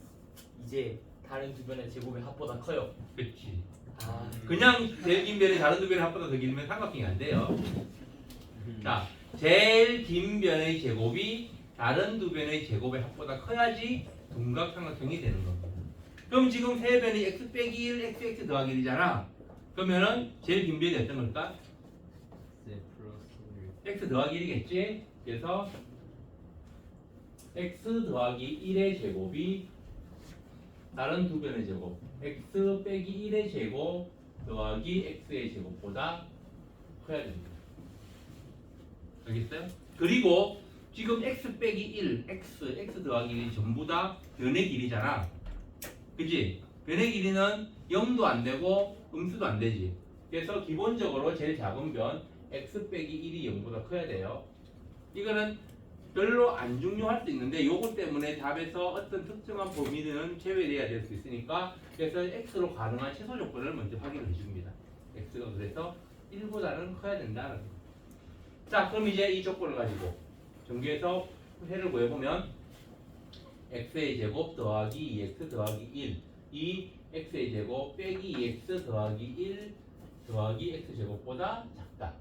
이제 다른 두 변의 제곱의 합보다 커요. 그렇지. 아, 그냥 제일 긴 변이 다른 두 변의 합보다 더 길면 삼각형이 안 돼요. 자, 제일 긴 변의 제곱이 다른 두 변의 제곱의 합보다 커야지 둔각삼각형이 되는 겁니다. 그럼 지금 세 변이 x 빼기 1, x 더하기 1이잖아. 그러면은 제일 긴 변이 어떤 걸까? x 플러스 x 더하기 1이겠지? 그래서 x 더하기 1의 제곱이 다른 두 변의 제곱 x 빼기 1의 제곱 더하기 x의 제곱보다 커야 됩니다. 알겠어요? 그리고 지금 x 빼기 1, x 더하기 1이 전부 다 변의 길이잖아. 그치? 변의 길이는 0도 안 되고 음수도 안 되지. 그래서 기본적으로 제일 작은 변 x 빼기 1이 0보다 커야 돼요. 이거는 별로 안 중요할 수 있는데 요거 때문에 답에서 어떤 특정한 범위는 제외돼야 될 수 있으니까 그래서 x로 가능한 최소 조건을 먼저 확인해 줍니다. x가 그래서 1보다는 커야 된다는 거. 자 그럼 이제 이 조건을 가지고 전개해서 해를 구해보면 x의 제곱 더하기 2x 더하기 1 이 x의 제곱 빼기 2x 더하기 1 더하기 x제곱보다 작다.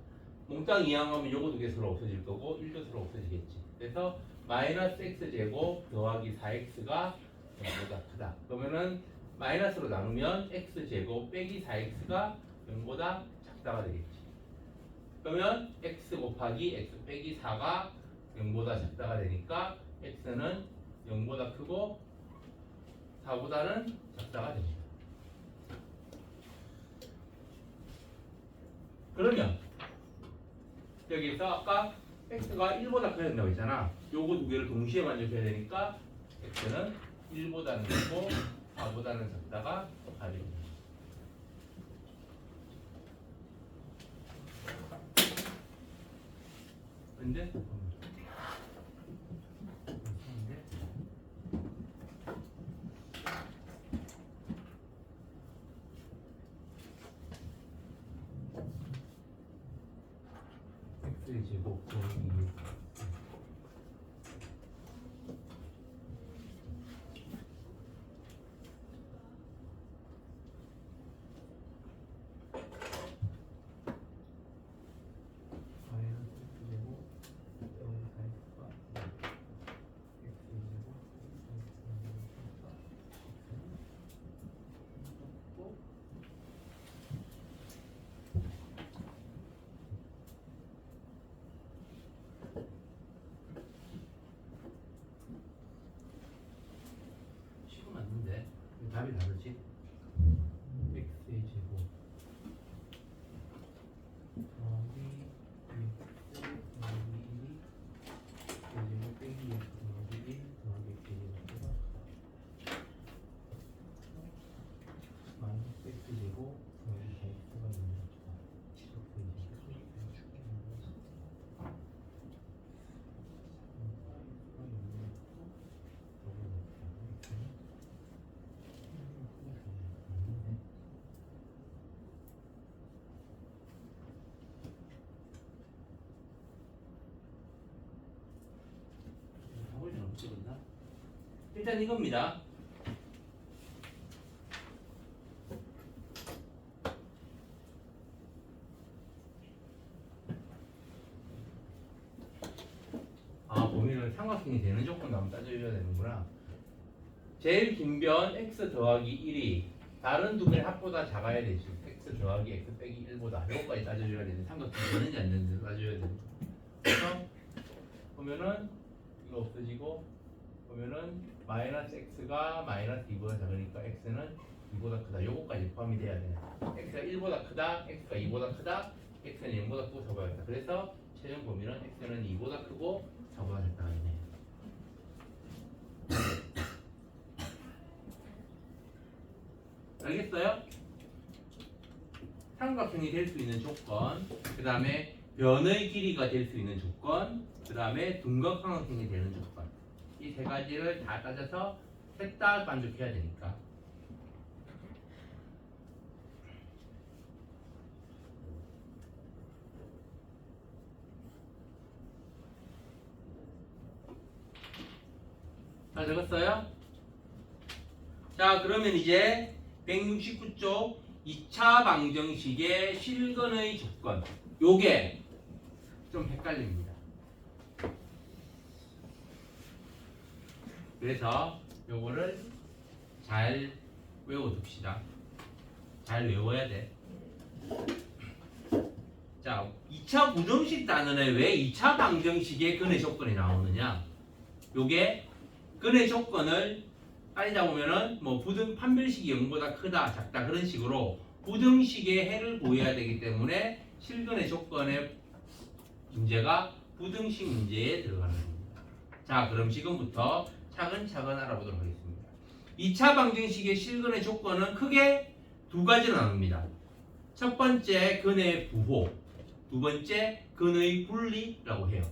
몽땅 이항하면 요거 두 개 서로 없어질 거고 1도 서로 없어지겠지. 그래서 마이너스 x제곱 더하기 4x가 0보다 크다. 그러면은 마이너스로 나누면 x제곱 빼기 4x가 0보다 작다가 되겠지. 그러면 x 곱하기 x 빼기 4가 0보다 작다가 되니까 x는 0보다 크고 4보다는 작다가 됩니다. 그러면 여기서 아까 x가 1보다 커야 된다고 했잖아. 요거 두 개를 동시에 만족해야 되니까 x는 1보다는 크고 4보다는 작다가 답이 됩니다. 근데 식은 맞는데 왜 답이 다르지? x의 제곱 더하기 x 더하기 1이 x제곱 빼기 x 더하기 1 더하기 x제곱보다 마이너스 x제곱 더하기 4x가 있는 것보다 x제곱 답을 못 찍었나? 일단 이겁니다. 아, 범위는 삼각형이 되는 조건도 한번 따져줘야 되는구나. 제일 긴 변 x 더하기 1이 다른 두 변의 합보다 작아야 되지. x 더하기 x 빼기 1보다 이거까지 따져줘야 되는데 삼각형이 되는지 안 되는지 따져야 되는 거. 그래서 보면은 이거 없어지고 보면은 마이너스 x가 마이너스 2보다 작으니까 x는 2보다 크다. 요거까지 포함이 돼야 돼. x가 1보다 크다, x가 2보다 크다, x는 0보다 크고 4보다 크다. 그래서 최종 범위는 x는 2보다 크고 4보다 작다가 있네. 알겠어요? 삼각형이 될 수 있는 조건, 그 다음에 변의 길이가 될 수 있는 조건, 그 다음에 둔각삼각형이 되는 조건. 이 세 가지를 다 따져서 셋 다 만족해야 되니까. 다 적었어요? 자, 그러면 이제 169쪽 2차 방정식의 실근의 조건. 요게 좀 헷갈립니다. 그래서 요거를 잘 외워둡시다. 잘 외워야 돼. 자, 2차 부정식 단원에 왜 2차 방정식의 근의 조건이 나오느냐? 요게 근의 조건을 따지다 보면은 뭐 판별식이 0보다 크다, 작다 그런 식으로 부등식의 해를 구해야 되기 때문에 실근의 조건의 문제가 부등식 문제에 들어가는 겁니다. 자, 그럼 지금부터 차근차근 알아보도록 하겠습니다. 2차 방정식의 실근의 조건은 크게 두 가지로 나눕니다. 첫 번째 근의 부호, 두 번째 근의 분리라고 해요.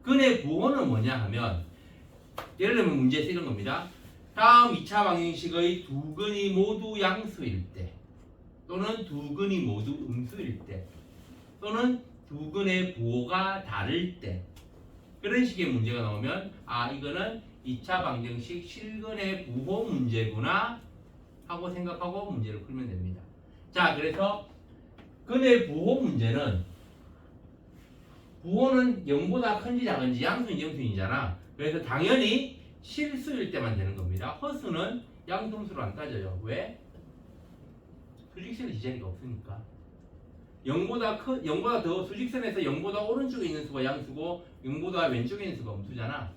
근의 부호는 뭐냐 하면 예를 들면 문제에서 이런 겁니다. 다음 2차 방정식의 두 근이 모두 양수일 때 또는 두 근이 모두 음수일 때 또는 두 근의 부호가 다를 때 그런 식의 문제가 나오면 아, 이거는 2차 방정식 실근의 부호 문제구나 하고 생각하고 문제를 풀면 됩니다. 자, 그래서 근의 부호 문제는 부호는 0보다 큰지 작은지 양수인지 음수인지잖아. 그래서 당연히 실수일 때만 되는 겁니다. 허수는 양수음수로 안 따져요. 왜? 수직선에 지자리가 없으니까. 0보다 더 수직선에서 0보다 오른쪽에 있는 수가 양수고 0보다 왼쪽에 있는 수가 음수잖아.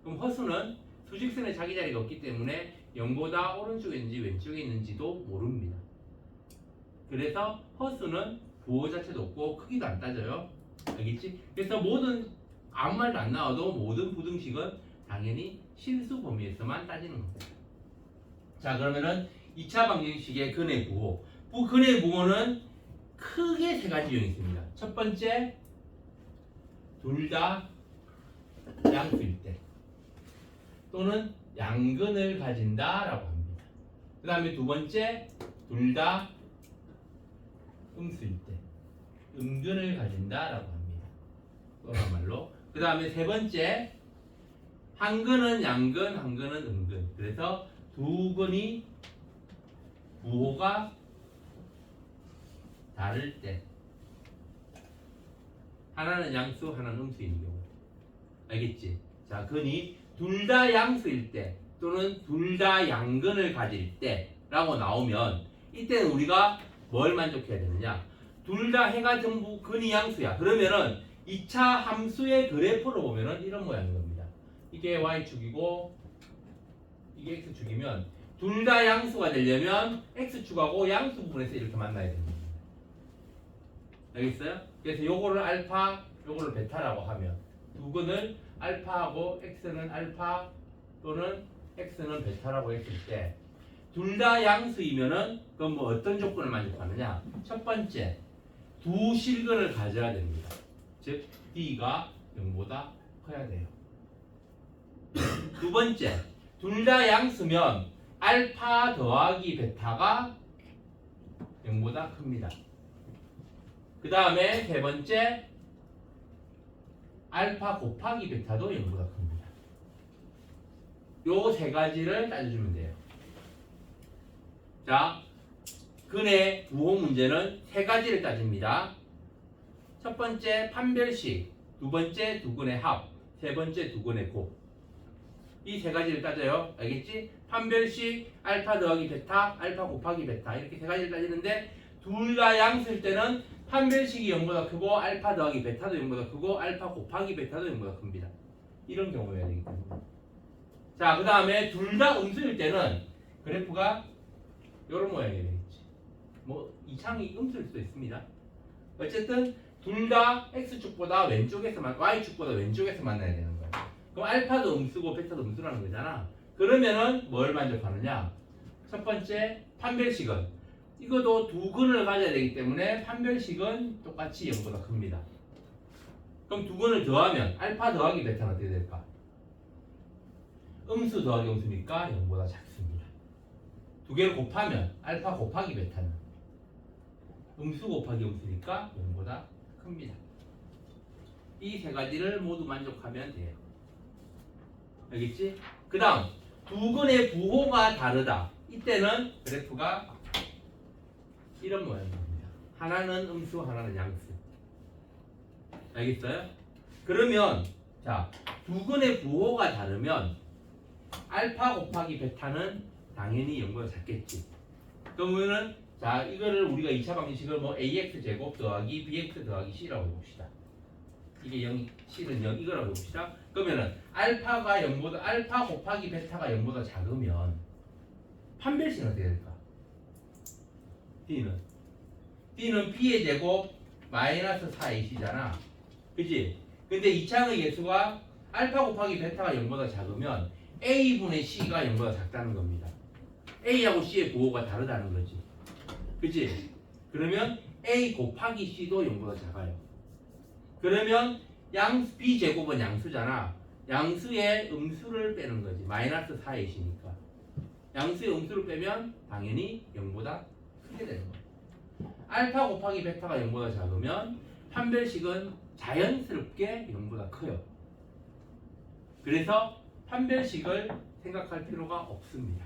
그럼 허수는 수직선에 자기 자리가 없기 때문에 0보다 오른쪽에 있는지 왼쪽에 있는지도 모릅니다. 그래서 허수는 부호 자체도 없고 크기도 안 따져요. 알겠지? 그래서 아무 말도 안 나와도 모든 부등식은 당연히 실수 범위에서만 따지는 겁니다. 자, 그러면은 2차 방정식의 근의 부호. 근의 부호는 크게 세 가지 유형이 있습니다. 첫 번째, 둘 다 양수일 때 또는 양근을 가진다라고 합니다. 그 다음에 두 번째, 둘 다 음수일 때 음근을 가진다라고 합니다. 또란 말로. 그 다음에 세 번째, 한근은 양근, 한근은 음근. 그래서 두 근이 부호가 다를 때, 하나는 양수, 하나는 음수인 경우. 알겠지? 자, 근이 둘 다 양수일 때 또는 둘 다 양근을 가질 때라고 나오면 이때는 우리가 뭘 만족해야 되느냐? 둘 다 해가 전부 근이 양수야. 그러면은 2차 함수의 그래프로 보면은 이런 모양인 겁니다. 이게 y축이고 이게 x축이면 둘 다 양수가 되려면 x축하고 양수 부분에서 이렇게 만나야 됩니다. 알겠어요? 그래서 요거를 알파, 요거를 베타라고 하면 두 근을 알파하고 x는 알파 또는 x는 베타라고 했을 때 둘 다 양수이면은 그럼 뭐 어떤 조건을 만족하느냐? 첫 번째, 두 실근을 가져야 됩니다. 즉 d가 0보다 커야 돼요. 두 번째, 둘 다 양수면 알파 더하기 베타가 0보다 큽니다. 그 다음에 세 번째, 알파 곱하기 베타도 0보다 큽니다. 요 세 가지를 따져주면 돼요. 자, 근의 부호 문제는 세 가지를 따집니다. 첫 번째 판별식, 두 번째 두 근의 합, 세 번째 두 근의 곱. 이 세 가지를 따져요. 알겠지? 판별식, 알파 더하기 베타, 알파 곱하기 베타 이렇게 세 가지를 따지는데 둘 다 양수일 때는 판별식이 0보다 크고 알파 더하기 베타도 0보다 크고 알파 곱하기 베타도 0보다 큽니다. 이런 경우여야 되기 때문에. 자, 그 다음에 둘 다 음수일 때는 그래프가 이런 모양이 되겠지. 뭐 이창이 음수일 수도 있습니다. 어쨌든 둘 다 x축보다 왼쪽에서만 y축보다 왼쪽에서 만나야 되는 거야. 그럼 알파도 음수고 베타도 음수라는 거잖아. 그러면은 뭘 만족하느냐? 첫 번째 판별식은 이것도 두 근을 가져야 되기 때문에 판별식은 똑같이 0보다 큽니다. 그럼 두 근을 더하면 알파 더하기 베타는 어떻게 될까? 음수 더하기 음수니까 0보다 작습니다. 두 개를 곱하면 알파 곱하기 베타는 음수 곱하기 음수니까 0보다 큽니다. 이 세 가지를 모두 만족하면 돼요. 알겠지? 그 다음 두 근의 부호가 다르다. 이때는 그래프가 이런 모양입니다. 하나는 음수, 하나는 양수. 알겠어요? 그러면 자, 두 근의 부호가 다르면 알파 곱하기 베타는 당연히 0보다 작겠지. 그러면은 자, 이거를 우리가 2차 방정식을 뭐 ax 제곱 더하기 bx 더하기 c라고 해봅시다. 이게 0, c는 0 이거라고 해봅시다. 그러면은 알파가 0보다 알파 곱하기 베타가 0보다 작으면 판별식은 어떻게 될까? D는 B의 제곱 마이너스 4AC잖아. 그치? 근데 2차의 개수가 알파 곱하기 베타가 0보다 작으면 A분의 C가 0보다 작다는 겁니다. A하고 C의 부호가 다르다는 거지. 그치? 그러면 A 곱하기 C도 0보다 작아요. 그러면 B제곱은 양수잖아. 양수의 음수를 빼는 거지. 마이너스 4AC니까. 양수의 음수를 빼면 당연히 0보다 크게 되는 거예요. 알파 곱하기 베타가 0보다 작으면 판별식은 자연스럽게 0보다 커요. 그래서 판별식을 생각할 필요가 없습니다.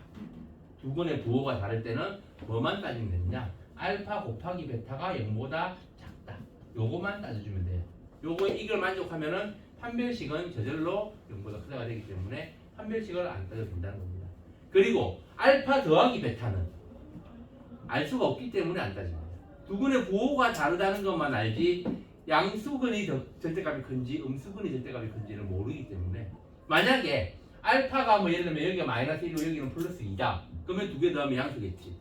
두 근의 부호가 다를 때는 뭐만 따지면 되느냐? 알파 곱하기 베타가 0보다 작다. 요거만 따져주면 돼요. 요거에 이걸 만족하면은 판별식은 저절로 0보다 크다가 되기 때문에 판별식을 안 따져도 된다는 겁니다. 그리고 알파 더하기 베타는 알 수가 없기 때문에 안 따집니다. 두 근의 부호가 다르다는 것만 알지 양수근이 절대값이 큰지 음수근이 절대값이 큰지는 모르기 때문에 만약에 알파가 뭐 예를 들면 여기가 마이너스 1이고 여기는 플러스 2다. 그러면 두 개 더하면 양수겠지.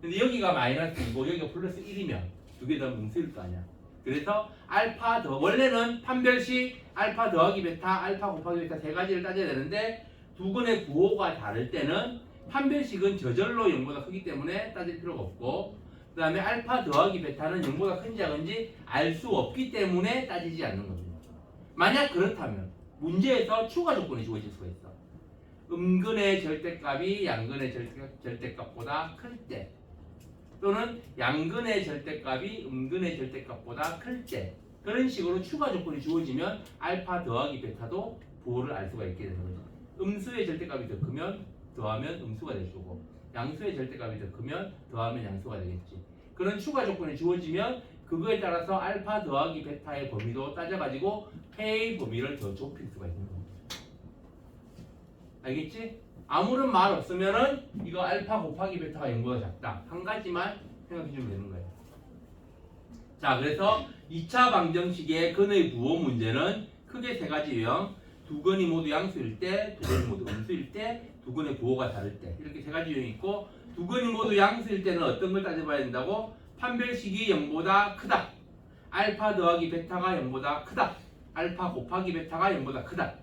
근데 여기가 마이너스 2고 여기가 플러스 1이면 두 개 더하면 음수일 거 아니야. 그래서 알파 더 원래는 판별식 알파 더하기 베타, 알파 곱하기 베타 세 가지를 따져야 되는데 두 근의 부호가 다를 때는 판별식은 저절로 0보다 크기 때문에 따질 필요가 없고 그 다음에 알파 더하기 베타는 0보다 큰지 작은지 알 수 없기 때문에 따지지 않는 겁니다. 만약 그렇다면 문제에서 추가 조건이 주어질 수가 있어. 음근의 절대값이 양근의 절대값보다 클 때 또는 양근의 절대값이 음근의 절대값보다 클 때 그런 식으로 추가 조건이 주어지면 알파 더하기 베타도 부호를 알 수가 있게 되는 거죠. 음수의 절대값이 더 크면 더하면 음수가 될 거고 양수의 절대값이 더 크면 더하면 양수가 되겠지. 그런 추가 조건이 주어지면 그거에 따라서 알파 더하기 베타의 범위도 따져가지고 해의 범위를 더 좁힐 수가 있는 겁니다. 알겠지? 아무런 말 없으면은 이거 알파 곱하기 베타가 0보다 작다. 한 가지만 생각해 주면 되는 거예요. 자, 그래서 2차 방정식의 근의 부호 문제는 크게 세 가지 유형. 두 근이 모두 양수일 때, 두 근이 모두 음수일 때, 두 근의 부호가 다를 때. 이렇게 세 가지 유형이 있고 두 근이 모두 양수일 때는 어떤 걸 따져봐야 된다고? 판별식이 0보다 크다. 알파 더하기 베타가 0보다 크다. 알파 곱하기 베타가 0보다 크다.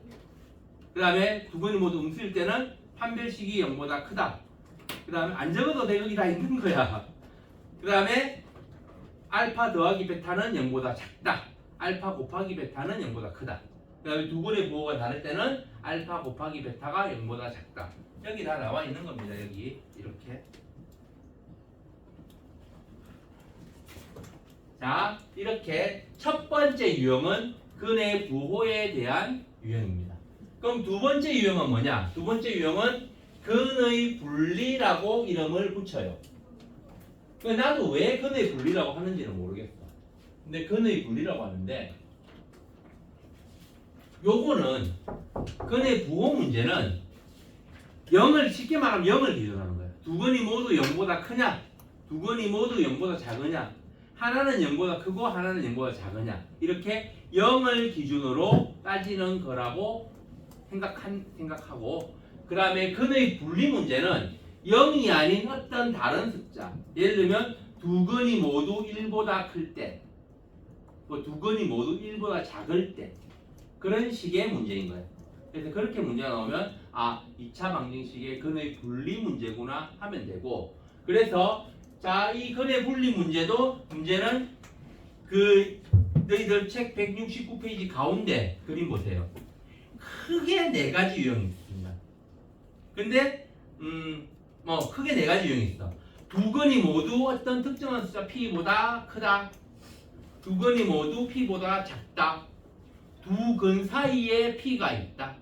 그 다음에 두 근이 모두 음수일 때는 판별식이 0보다 크다. 그 다음에 안 적어도 돼. 여기 다 있는 거야. 그 다음에 알파 더하기 베타는 0보다 작다. 알파 곱하기 베타는 0보다 크다. 그 다음에 두 근의 부호가 다를 때는 알파 곱하기 베타가 0보다 작다. 여기 다 나와 있는 겁니다. 여기 이렇게. 자, 이렇게 첫 번째 유형은 근의 부호에 대한 유형입니다. 그럼 두 번째 유형은 뭐냐? 두 번째 유형은 근의 분리라고 이름을 붙여요. 나도 왜 근의 분리라고 하는지는 모르겠어. 근데 근의 분리라고 하는데 요거는 근의 부호 문제는 0을 쉽게 말하면 0을 기준하는 거예요. 두 근이 모두 0보다 크냐? 두 근이 모두 0보다 작으냐? 하나는 0보다 크고 하나는 0보다 작으냐? 이렇게 0을 기준으로 따지는 거라고 생각하고 그 다음에 근의 분리 문제는 0이 아닌 어떤 다른 숫자 예를 들면 두 근이 모두 1보다 클 때 두 근이 모두 1보다 작을 때 그런 식의 문제인 거예요. 그래서 그렇게 문제가 나오면 아 2차 방정식의 근의 분리 문제구나 하면 되고 그래서 자 이 근의 분리 문제는 그 너희들 책 169페이지 가운데 그림 보세요. 크게 네 가지 유형이 있습니다. 근데 크게 네 가지 유형이 있어. 두 근이 모두 어떤 특정한 숫자 p보다 크다. 두 근이 모두 p보다 작다. 두 근 사이에 p가 있다.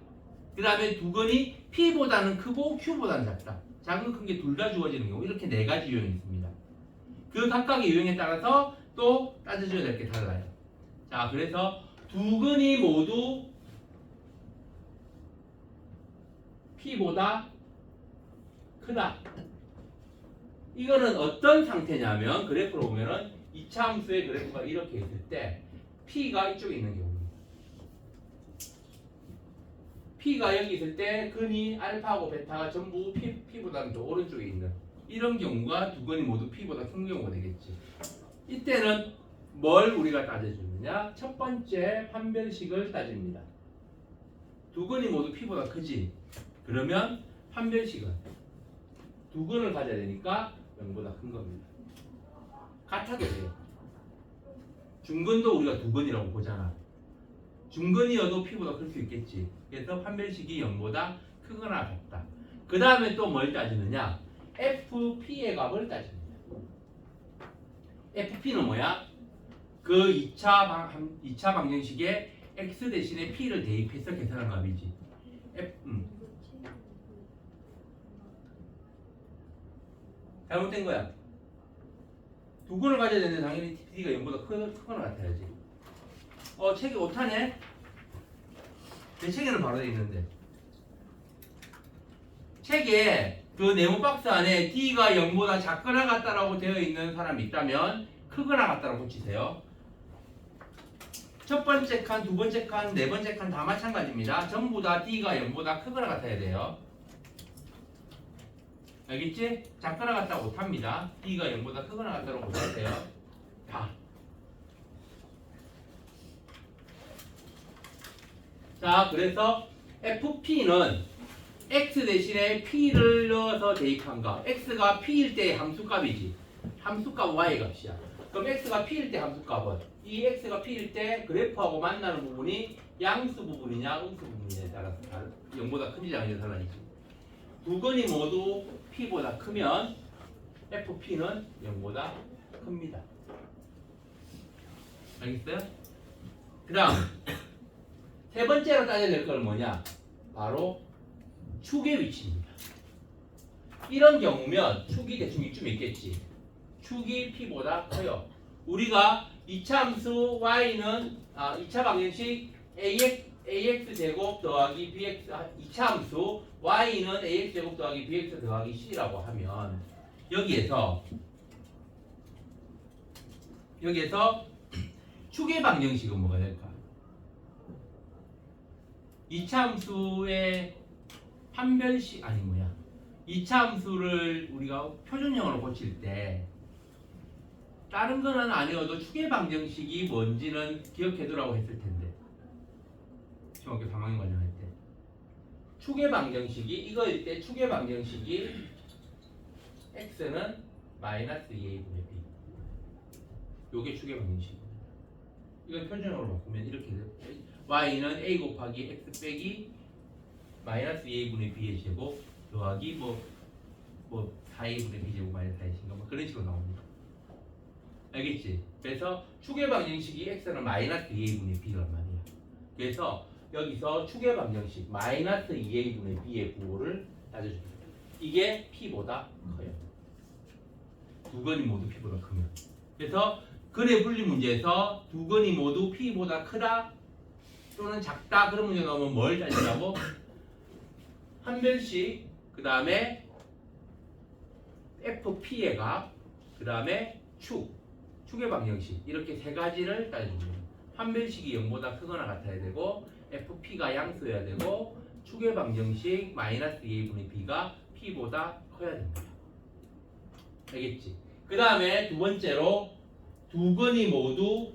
그 다음에 두 근이 p보다는 크고 q보다는 작다. 작은 큰 게 둘 다 주어지는 경우 이렇게 네 가지 유형이 있습니다. 그 각각의 유형에 따라서 또 따져줘야 될 게 달라요. 자, 그래서 두 근이 모두 p보다 크다. 이거는 어떤 상태냐면 그래프로 보면은 2차 함수의 그래프가 이렇게 있을 때 p가 이쪽에 있는 경우입니다. p가 여기 있을 때 근이 알파하고 베타가 전부 p보다는 더 오른쪽에 있는 이런 경우가 두 근이 모두 p보다 큰 경우가 되겠지. 이때는 뭘 우리가 따져주느냐? 첫 번째 판별식을 따집니다. 두 근이 모두 p보다 크지. 그러면 판별식은 두 근을 가져야 되니까 0보다 큰 겁니다. 같아도 돼요. 중근도 우리가 두 근이라고 보잖아. 중근이어도 p보다 클 수 있겠지. 그래서 판별식이 0보다 크거나 같다. 그 다음에 또 뭘 따지느냐? FP의 값을 따집니다. FP는 뭐야? 그 2차 방정식에 x 대신에 p를 대입해서 계산한 값이지. 잘못된 거야. 두 근을 가져야 되는데 당연히 t가 0보다 크거나 같아야지. 책이 오타네? 내 책에는 바로 돼 있는데. 책에 그 네모 박스 안에 t가 0보다 작거나 같다라고 되어 있는 사람이 있다면 크거나 같다라고 붙이세요. 첫 번째 칸, 두 번째 칸, 네 번째 칸 다 마찬가지입니다. 전부 다 t가 0보다 크거나 같아야 돼요. 알겠지? 작거나 같다고 못합니다. t가 0보다 크거나 같다고 못하세요. 다. 자, 그래서 FP는 x 대신에 p를 넣어서 대입한 값. x가 p일 때의 함수값이지. 함수값 y의 값이야. 그럼 x가 p일 때 함수값은 이 x가 p일 때 그래프하고 만나는 부분이 양수 부분이냐 음수 부분이냐에 따라서 0보다 큰지 작은지 달라지지. 두 근이 모두 p보다 크면 FP는 0보다 큽니다. 알겠어요? 그 다음 세 번째로 따져야 될 건 뭐냐? 바로 축의 위치입니다. 이런 경우면 축이 대충 이쯤에 있겠지. 축이 P보다 커요. 우리가 2차 함수 y는 2차 방정식 ax 제곱 더하기 bx 2차 함수 y는 ax 제곱 더하기 bx 더하기 c라고 하면 여기에서 축의 방정식은 뭐가 될까? 2차 함수의 판별식 2차 함수를 우리가 표준형으로 고칠 때 다른 거는 아니어도 축의 방정식이 뭔지는 기억해두라고 했을 텐데 중학교 3학년 과정할 때 축의 방정식이 이거일 때 축의 방정식이 x는 마이너스 2a분의 b 요게 축의 방정식입니다. 이걸 표준형으로 바꾸면 이렇게 돼요. y는 a 곱하기 x 빼기 마이너스 2a분의 b의 제곱 더하기 뭐 4a분의 b 제곱 마이너스 4a인가 뭐 그런 식으로 나옵니다. 알겠지? 그래서 축의 방정식이 x는 마이너스 2a분의 b란 말이야. 그래서 여기서 축의 방정식 마이너스 2a분의 b의 구호를 따져줍니다. 이게 p보다 커요. 두 건이 모두 p보다 크면. 그래서 근의 분리 문제에서 두 건이 모두 p보다 크다 또는 작다 그런 문제 나오면 뭘 따지라고? 한별식 그 다음에 fp의 값 그 다음에 축의 방정식 이렇게 세 가지를 따져줍니다. 한별식이 0보다 크거나 같아야 되고 fp가 양수여야 되고 축의 방정식 마이너스 2a분의 b가 p보다 커야 됩니다. 알겠지? 그 다음에 두 번째로 두 건이 모두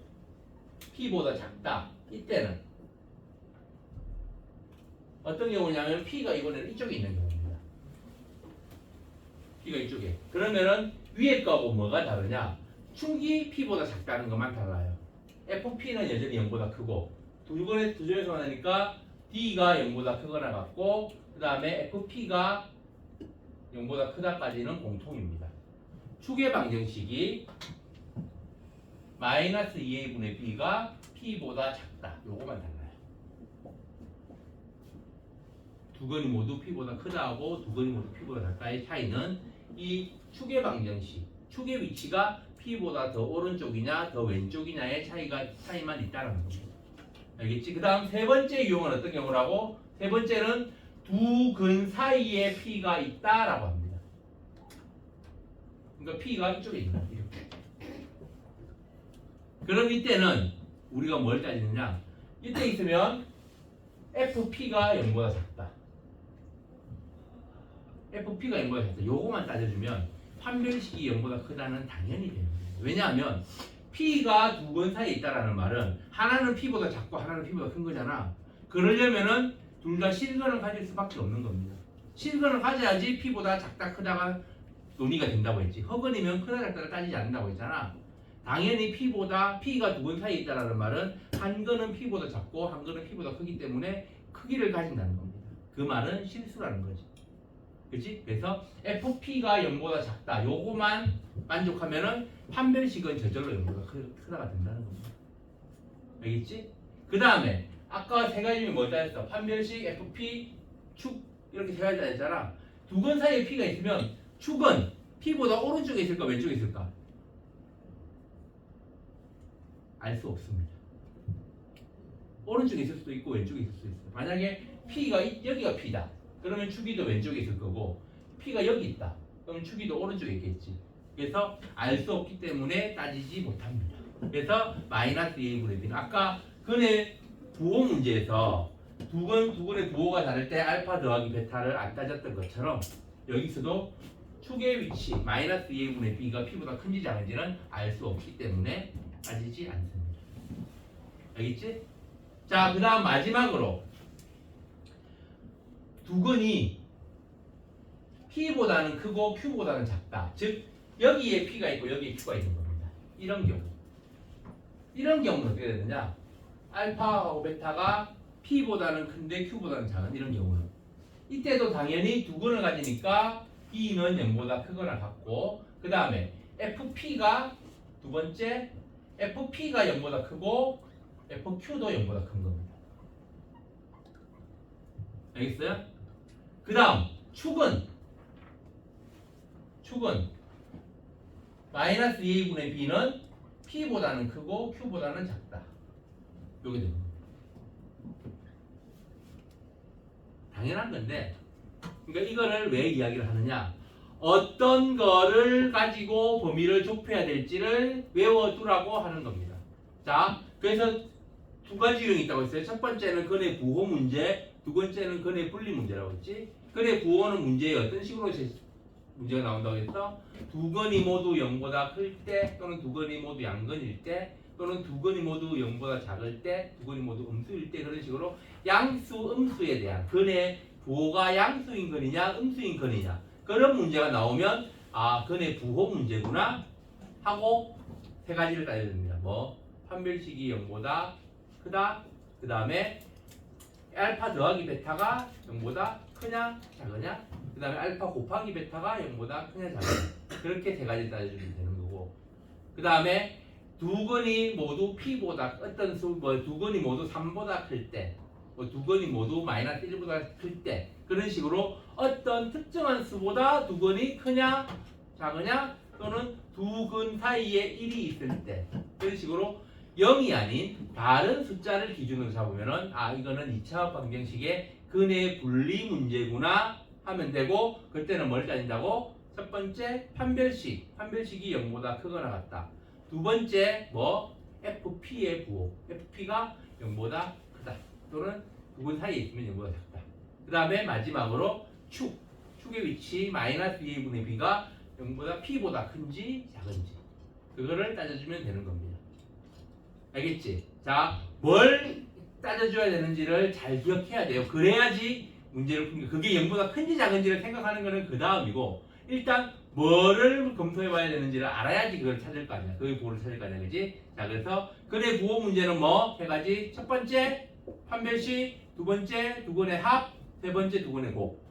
p보다 작다. 이때는 어떤 경우냐면 p가 이번에는 이쪽에 있는 경우입니다. p가 이쪽에. 그러면은 위에 거하고 뭐가 다르냐? 축이 p보다 작다는 것만 달라요. fp는 여전히 0보다 크고 두 점에서 만나니까 d가 0보다 크거나 같고 그 다음에 fp가 0보다 크다까지는 공통입니다. 축의 방정식이 마이너스 2a분의 b가 p보다 작다. 요거만 달라요. 두 건이 모두 p보다 크다하고 두 건이 모두 p보다 작다의 차이는 이 축의 방정식, 축의 위치가 p보다 더 오른쪽이냐 더 왼쪽이냐의 차이만 있다는 겁니다. 알겠지? 그 다음 세 번째 유형은 어떤 경우라고? 세 번째는 두 근 사이에 p가 있다라고 합니다. 그러니까 p가 이쪽에 있는 거예요. 이렇게. 그럼 이때는 우리가 뭘 따지느냐? 이때 있으면 fp가 0보다 작다. fp가 0보다 작다. 요거만 따져주면 판별식이 0보다 크다는 당연히 됩니다. 왜냐하면 p가 두 건 사이에 있다라는 말은 하나는 p보다 작고 하나는 p보다 큰 거잖아. 그러려면은 둘 다 실근을 가질 수밖에 없는 겁니다. 실근을 가져야지 p보다 작다 크다가 논의가 된다고 했지. 허근이면 크다 작다를 따지지 않는다고 했잖아. 당연히 p가 두 건 사이에 있다라는 말은 한 건은 p보다 작고 한 건은 p보다 크기 때문에 크기를 가진다는 겁니다. 그 말은 실수라는 거지. 그치? 그래서 fp가 0보다 작다. 요거만 만족하면은 판별식은 저절로 0보다 크다가 된다는 겁니다. 알겠지? 그 다음에 아까 세 가지 중에 뭐 따졌어? 판별식, fp, 축 이렇게 세 가지 따졌잖아. 두 건 사이에 p가 있으면 축은 p보다 오른쪽에 있을까 왼쪽에 있을까? 알 수 없습니다. 오른쪽에 있을 수도 있고 왼쪽에 있을 수도 있어요. 만약에 p가 여기가 p다. 그러면 축이 더 왼쪽에 있을 거고 p가 여기 있다. 그러면 축이 더 오른쪽에 있겠지. 그래서 알 수 없기 때문에 따지지 못합니다. 그래서 마이너스 2a분의 b는 아까 근의 부호 문제에서 두 건의 부호가 다를 때 알파 더하기 베타를 안 따졌던 것처럼 여기서도 축의 위치 마이너스 2a분의 b가 p보다 큰지 작은지는 알 수 없기 때문에 따지지 않습니다. 알겠지? 자, 그 다음 마지막으로 두 건이 p보다는 크고 q보다는 작다. 즉 여기에 p가 있고 여기에 q가 있는 겁니다. 이런 경우는 어떻게 되느냐? 알파하고 베타가 p보다는 큰데 q보다는 작은 이런 경우는 이때도 당연히 두 건을 가지니까 b는 0보다 크거나 같고 그 다음에 fp가 두 번째 fp가 0보다 크고 FQ도 0보다 큰 겁니다. 알겠어요? 그 다음 축은 마이너스 2a분의 b는 p보다는 크고 q보다는 작다. 요게 됩니다. 당연한 건데, 그러니까 이거를 왜 이야기를 하느냐? 어떤 거를 가지고 범위를 좁혀야 될지를 외워두라고 하는 겁니다. 자, 그래서 두 가지 유형이 있다고 했어요. 첫 번째는 근의 부호 문제, 두 번째는 근의 분리 문제라고 했지. 근의 부호는 문제에 어떤 식으로 문제가 나온다고 했어? 두 근이 모두 0보다 클 때, 또는 두 근이 모두 양근일 때, 또는 두 근이 모두 0보다 작을 때, 두 근이 모두 음수일 때, 그런 식으로 양수, 음수에 대한 근의 부호가 양수인 근이냐, 음수인 근이냐, 그런 문제가 나오면 아, 근의 부호 문제구나 하고 세 가지를 따져야 됩니다. 뭐 판별식이 0보다 크다, 그 다음에 알파 더하기 베타가 0보다 크냐 작으냐, 그 다음에 알파 곱하기 베타가 0보다 크냐 작으냐, 그렇게 세 가지 따져주면 되는 거고, 그 다음에 두 근이 모두 p보다 어떤 수, 뭐 두 근이 모두 3보다 클 때, 뭐 두 근이 모두 마이너스 1보다 클 때, 그런 식으로 어떤 특정한 수보다 두 근이 크냐 작으냐, 또는 두 근 사이에 1이 있을 때, 그런 식으로 0이 아닌 다른 숫자를 기준으로 잡으면은 아, 이거는 2차 방정식의 근의 분리 문제구나 하면 되고, 그때는 뭘 따진다고? 첫 번째 판별식이 0보다 크거나 같다. 두 번째 뭐 FP의 부호, FP가 0보다 크다, 또는 두 근 사이에 있으면 0보다 작다. 그 다음에 마지막으로 축의 위치 마이너스 2분의 b가 0보다 p보다 큰지 작은지, 그거를 따져주면 되는 겁니다. 알겠지? 자, 뭘 따져줘야 되는지를 잘 기억해야 돼요. 그래야지 문제를 푸는 게, 그게 0보다 큰지 작은지를 생각하는 거는 그 다음이고, 일단 뭐를 검토해 봐야 되는지를 알아야지 그걸 찾을 거 아니야. 그의 부호를 찾을 거 아니야. 그지? 자, 그래서 근의 부호 문제는 뭐? 세 가지. 첫 번째 판별식, 두 번째 두 근의 합, 세 번째 두 근의 곱.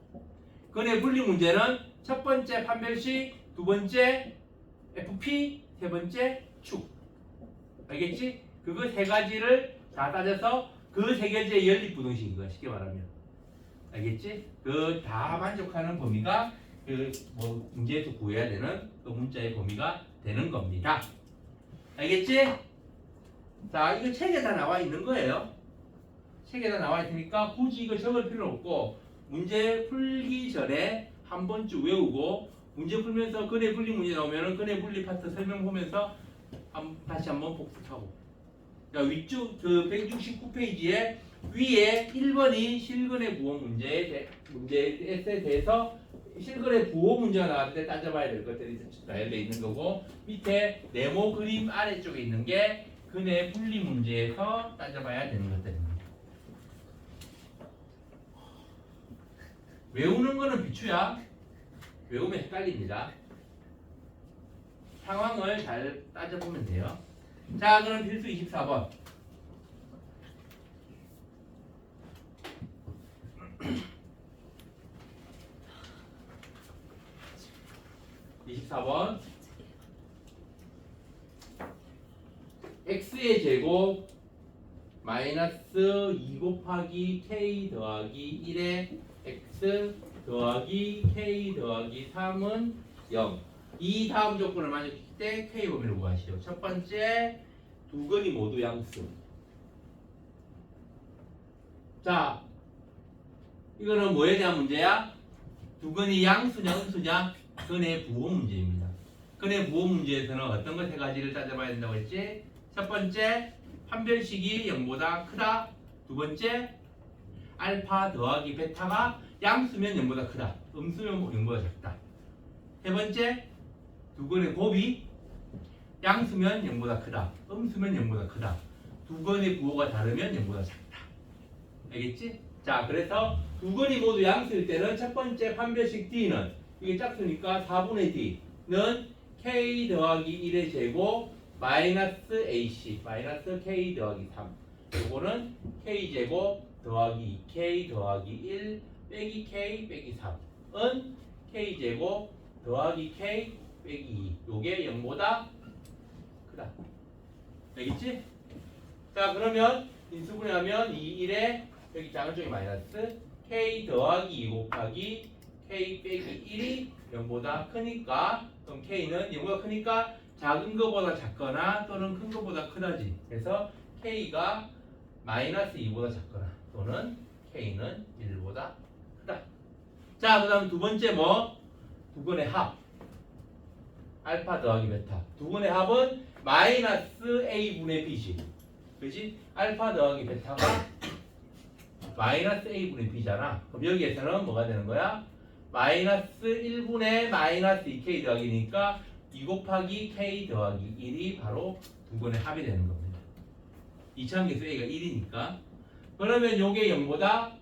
근의 분리 문제는 첫 번째 판별식, 두 번째 FP, 세 번째 축. 알겠지? 그거 세 가지를 다 따져서 그 세 가지의 연립부등식인 거야, 쉽게 말하면. 알겠지? 그 다 만족하는 범위가 그 뭐 문제에서 구해야 되는 그 문자의 범위가 되는 겁니다. 알겠지? 자, 이거 책에 다 나와 있는 거예요. 책에 다 나와 있으니까 굳이 이거 적을 필요 없고, 문제 풀기 전에 한 번쯤 외우고, 문제 풀면서 근의 분리 문제 나오면은 근의 분리 파트 설명 보면서 다시 한번 복습하고. 자, 위쪽 그 169페이지에 위에 1번이 실근의 부호 문제에 대해서 실근의 부호 문제가 나왔을 때 따져봐야 될 것들이 나열되어 있는 거고, 밑에 네모 그림 아래쪽에 있는 게 근의 분리 문제에서 따져봐야 되는 것들입니다. 외우는 거는 비추야. 외우면 헷갈립니다. 상황을 잘 따져보면 돼요. 자, 그럼 필수 24번. x의 제곱 마이너스 2 곱하기 k 더하기 1에 x 더하기 k 더하기 3은 0. 이 다음 조건을 만족했을 때 k 범위를 구하시오. 첫 번째, 두 근이 모두 양수. 자, 이거는 뭐에 대한 문제야? 두 근이 양수냐 음수냐? 근의 부호 문제입니다. 근의 부호 문제에서는 어떤 것 세 가지를 따져봐야 된다고 했지? 첫 번째, 판별식이 0보다 크다. 두 번째, 알파 더하기 베타가 양수면 0보다 크다, 음수면 0보다 작다. 세 번째, 두 근의 곱이 양수면 0보다 크다, 음수면 0보다 크다, 두 근의 부호가 다르면 0보다 작다. 알겠지? 자, 그래서 두 근이 모두 양수일 때는 첫 번째 판별식 D는 이게 짝수니까 4분의 D는 K 더하기 1의 제곱 마이너스 AC 마이너스 K 더하기 3. 요거는 K 제곱 더하기 2K 더하기 1 빼기 K 빼기 3은 K 제곱 더하기 K 빼기 2. 요게 0보다 크다. 알겠지? 자 그러면 인수분해하면 이 1에 여기 작은 쪽이 마이너스 k 더하기 2 곱하기 k 빼기 1이 0보다 크니까 그럼 k는 0보다 크니까 작은 거보다 작거나 또는 큰 거보다 크다지. 그래서 k가 마이너스 2보다 작거나 또는 k는 1보다 크다. 자 그 다음 두 번째 뭐? 두 근의 합 알파 더하기 베타. 두 근의 합은 마이너스 a분의 b지. 그지? 알파 더하기 베타가 마이너스 a분의 b잖아. 그럼 여기에서는 뭐가 되는 거야? 마이너스 1분의 마이너스 2k 더하기니까 2 곱하기 k 더하기 1이 바로 두 근의 합이 되는 겁니다. 이차함계수 a가 1이니까 그러면 요게 0보다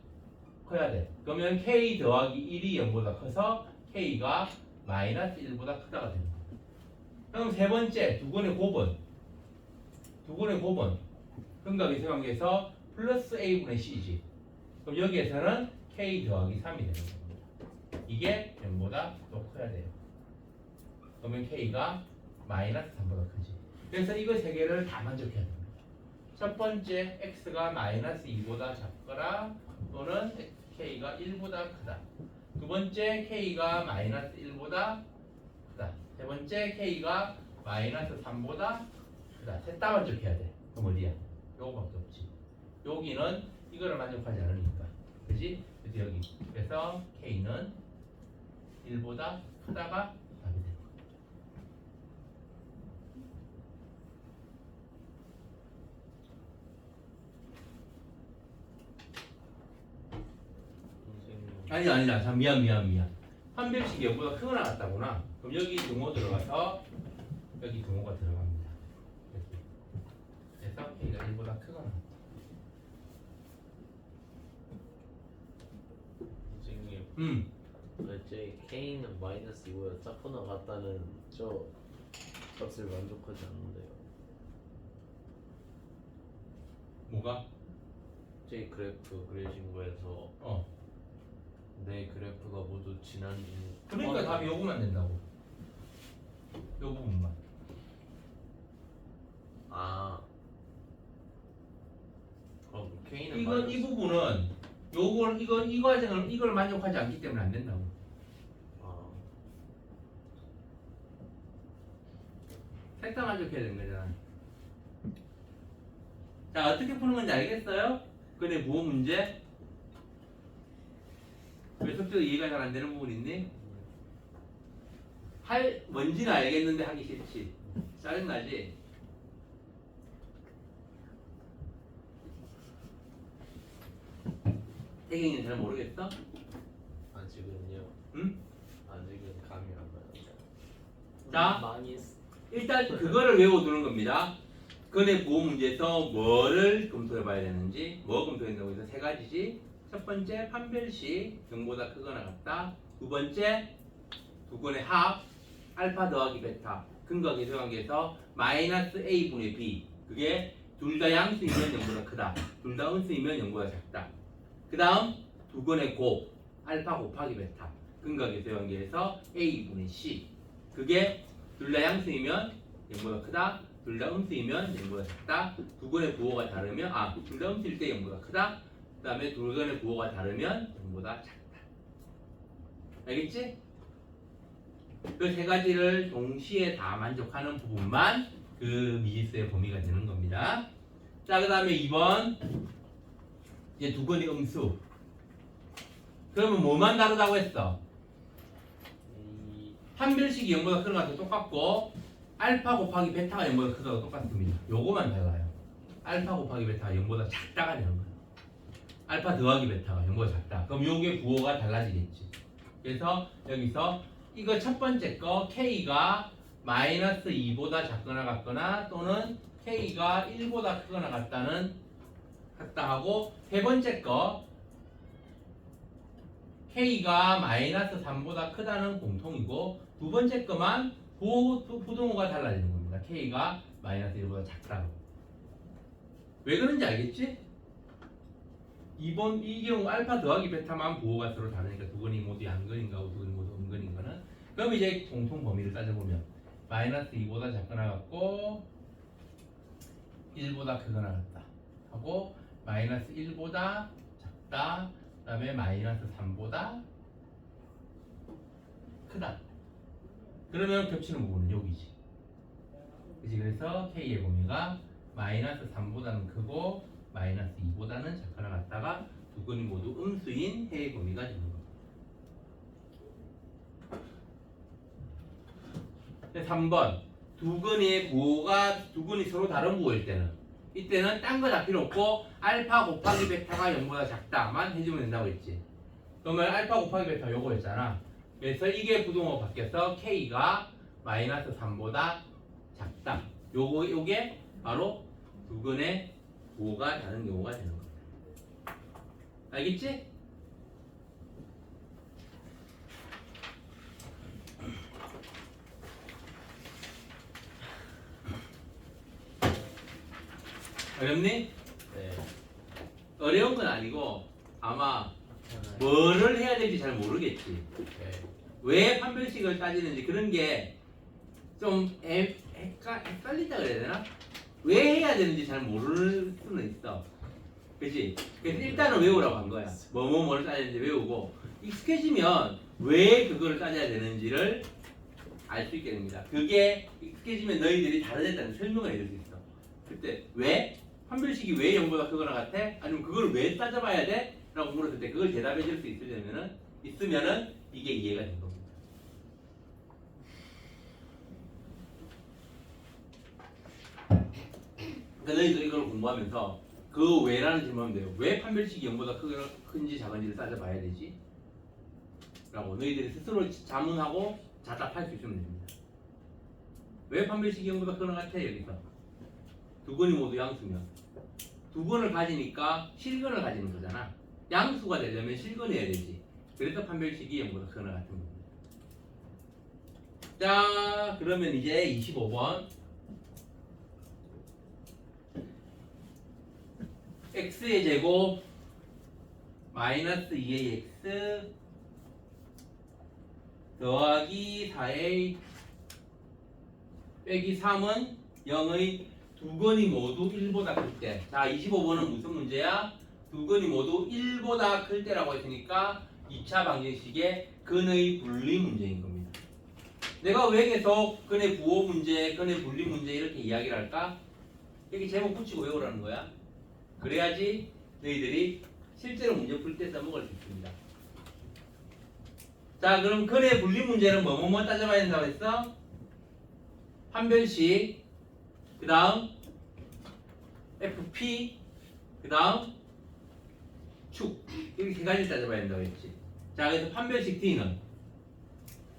커야 돼. 그러면 k 더하기 1이 0보다 커서 k가 마이너스 1보다 크다가 되는 거야. 그럼 세 번째 두 근의 곱은 근각의 관계에서 플러스 a분의 c지. 그럼 여기에서는 k 더하기 3이 되는 겁니다. 이게 0보다 더 커야 돼요. 그러면 k가 마이너스 3보다 크지. 그래서 이거 세 개를 다 만족해야 됩니다. 첫 번째 x가 마이너스 2보다 작거나 또는 k가 1보다 크다. 두 번째 k가 마이너스 1보다 크다. 세 번째 k가 마이너스 3보다 크다. 셋 다 만족해야 돼. 그럼 어디야? 요거밖에 없지. 여기는 이거를 만족하지 않으니까. 그지? 그래서 여기. 그래서 k는 1보다 크다가 답이 되는 거야. 선생님 아니다. 자, 미안. 판별식이 0보다 크거나 같다구나. 그럼 여기 등호 들어가서 여기 등호가 들어갑니다. 이렇게. 그래서 k가 1보다 크거나 같다. 선생님 제 k는 마이너스 2보다 작거나 같다는 저 값을 만족하지 않는데요. 뭐가? 제 그래프 그려진 거에서 내 그래프가 모두 지난 그러니까 답이 요거만 된다고. 요 부분만. 그럼 k는 이 부분은 이 과정을 이걸 만족하지 않기 때문에 안 된다고. 셋 다 만족해야 되는 거잖아. 자 어떻게 푸는 건지 알겠어요? 근데 무엇 문제? 왜 숙제도 이해가 잘 안 되는 부분 있니? 뭔지는 알겠는데 하기 싫지. 짜증나지? 태경이는 잘 모르겠어? 아직은요. 응? 아직은 감이 안 와요. 자. 많이 했어. 일단 그거를 외워두는 겁니다. 근의 부호 문제에서 뭐를 검토해 봐야 되는지, 뭐 검토한다고 해서 세 가지지. 첫 번째 판별식 0보다 크거나 같다. 두 번째 두 근의 합 알파 더하기 베타 근각의 상관계에서 마이너스 a분의 b 그게 둘 다 양수이면 0보다 크다. 둘 다 음수이면 0보다 작다. 그 다음 두 근의 곱 알파 곱하기 베타 근각의 상관계에서 a분의 c 그게 둘 다 양수이면 0보다 크다. 둘 다 음수이면 0보다 작다. 두 근의 부호가 다르면 둘 다 음수일 때 0보다 크다. 그 다음에 두 근의 부호가 다르면 0보다 작다. 알겠지? 그 세 가지를 동시에 다 만족하는 부분만 그 미지수의 범위가 되는 겁니다. 자, 그 다음에 2번 이제 두 근의 음수. 그러면 뭐만 다르다고 했어? 판별식이 0보다 크는 것과 똑같고 알파 곱하기 베타가 0보다 크다고 똑같습니다. 요거만 달라요. 알파 곱하기 베타가 0보다 작다가 되는 거예요. 알파 더하기 베타가 0보다 작다. 그럼 요게 부호가 달라지겠지. 그래서 여기서 이거 첫 번째 거 K가 마이너스 2보다 작거나 같거나 또는 K가 1보다 크거나 같다 하고 세 번째 거 K가 마이너스 3보다 크다는 공통이고 두 번째 거만 부동호가 달라지는 겁니다. K가 마이너스 1보다 작다고. 왜 그런지 알겠지? 이 경우 알파 더하기 베타만 부호가 서로 다르니까 두 근이 모두 양근인가 두 근이 모두 음근인 거는 그럼 이제 공통 범위를 따져보면 마이너스 2보다 작거나 같고 1보다 크거나 같다. 하고 마이너스 1보다 작다. 그 다음에 마이너스 3보다 크다. 그러면 겹치는 부분은 여기지. 그치? 그래서 K의 범위가 마이너스 3보다는 크고 마이너스 2보다는 작거나 같다가 두 건이 모두 음수인 해의 범위가 되는 겁니다. 3번 두 건의 부호가 두 건이 서로 다른 부호일 때는 이때는 딴 거 다 필요 없고 알파 곱하기 베타가 0보다 작다만 해주면 된다고 했지. 그러면 알파 곱하기 베타 요거였잖아. 그래서 이게 부동호 바뀌어서 K가 마이너스 3보다 작다. 요게 바로 두 건의 부호가 다른 경우가 되는 겁니다. 알겠지? 어렵니? 네. 어려운 건 아니고 아마 뭐를 해야 될지 잘 모르겠지. 네. 왜 판별식을 따지는지 그런 게 좀 헷갈린다 그래야 되나? 왜 해야 되는지 잘 모를 수는 있어. 그치? 그래서 일단은 외우라고 한 거야. 뭐를 따져야 되는지 외우고 익숙해지면 왜 그거를 따져야 되는지를 알 수 있게 됩니다. 그게 익숙해지면 너희들이 다르다는 설명을 해줄 수 있어. 그때 왜? 판별식이 왜 0보다 크거나 같아? 아니면 그걸 왜 따져봐야 돼? 라고 물었을 때 그걸 대답해 줄 수 있으면은 이게 이해가 된 겁니다. 그러니까 너희들 이걸 공부하면서 그 왜라는 질문하면 돼요. 왜 판별식이 0보다 큰지 작은지를 따져봐야 되지? 라고 너희들이 스스로 자문하고 자답할 수 있으면 됩니다. 왜 판별식이 0보다 크거나 같아? 여기서 두 건이 모두 양수면 두 건을 가지니까 실근을 가지는 거잖아. 양수가 되려면 실근해야 되지. 그래서 판별식이 0보다 크거나 같은 겁니다. 자, 그러면 이제 25번 x의 제곱 마이너스 2의 x 더하기 4a 빼기 3은 0의 두 건이 모두 1보다 클 때. 자, 25번은 무슨 문제야? 두 건이 모두 1보다 클 때라고 했으니까 2차 방정식의 근의 분리 문제인 겁니다. 내가 왜 계속 근의 부호 문제, 근의 분리 문제 이렇게 이야기를 할까? 여기 제목 붙이고 외우라는 거야. 그래야지 너희들이 실제로 문제 풀 때 써먹을 수 있습니다. 자, 그럼 근의 분리 문제는 뭐뭐 따져봐야 된다고 했어? 판별식, 그 다음 FP, 그 다음 축, 이렇게 세 가지를 따져봐야 된다고 했지. 자, 그래서 판별식 D는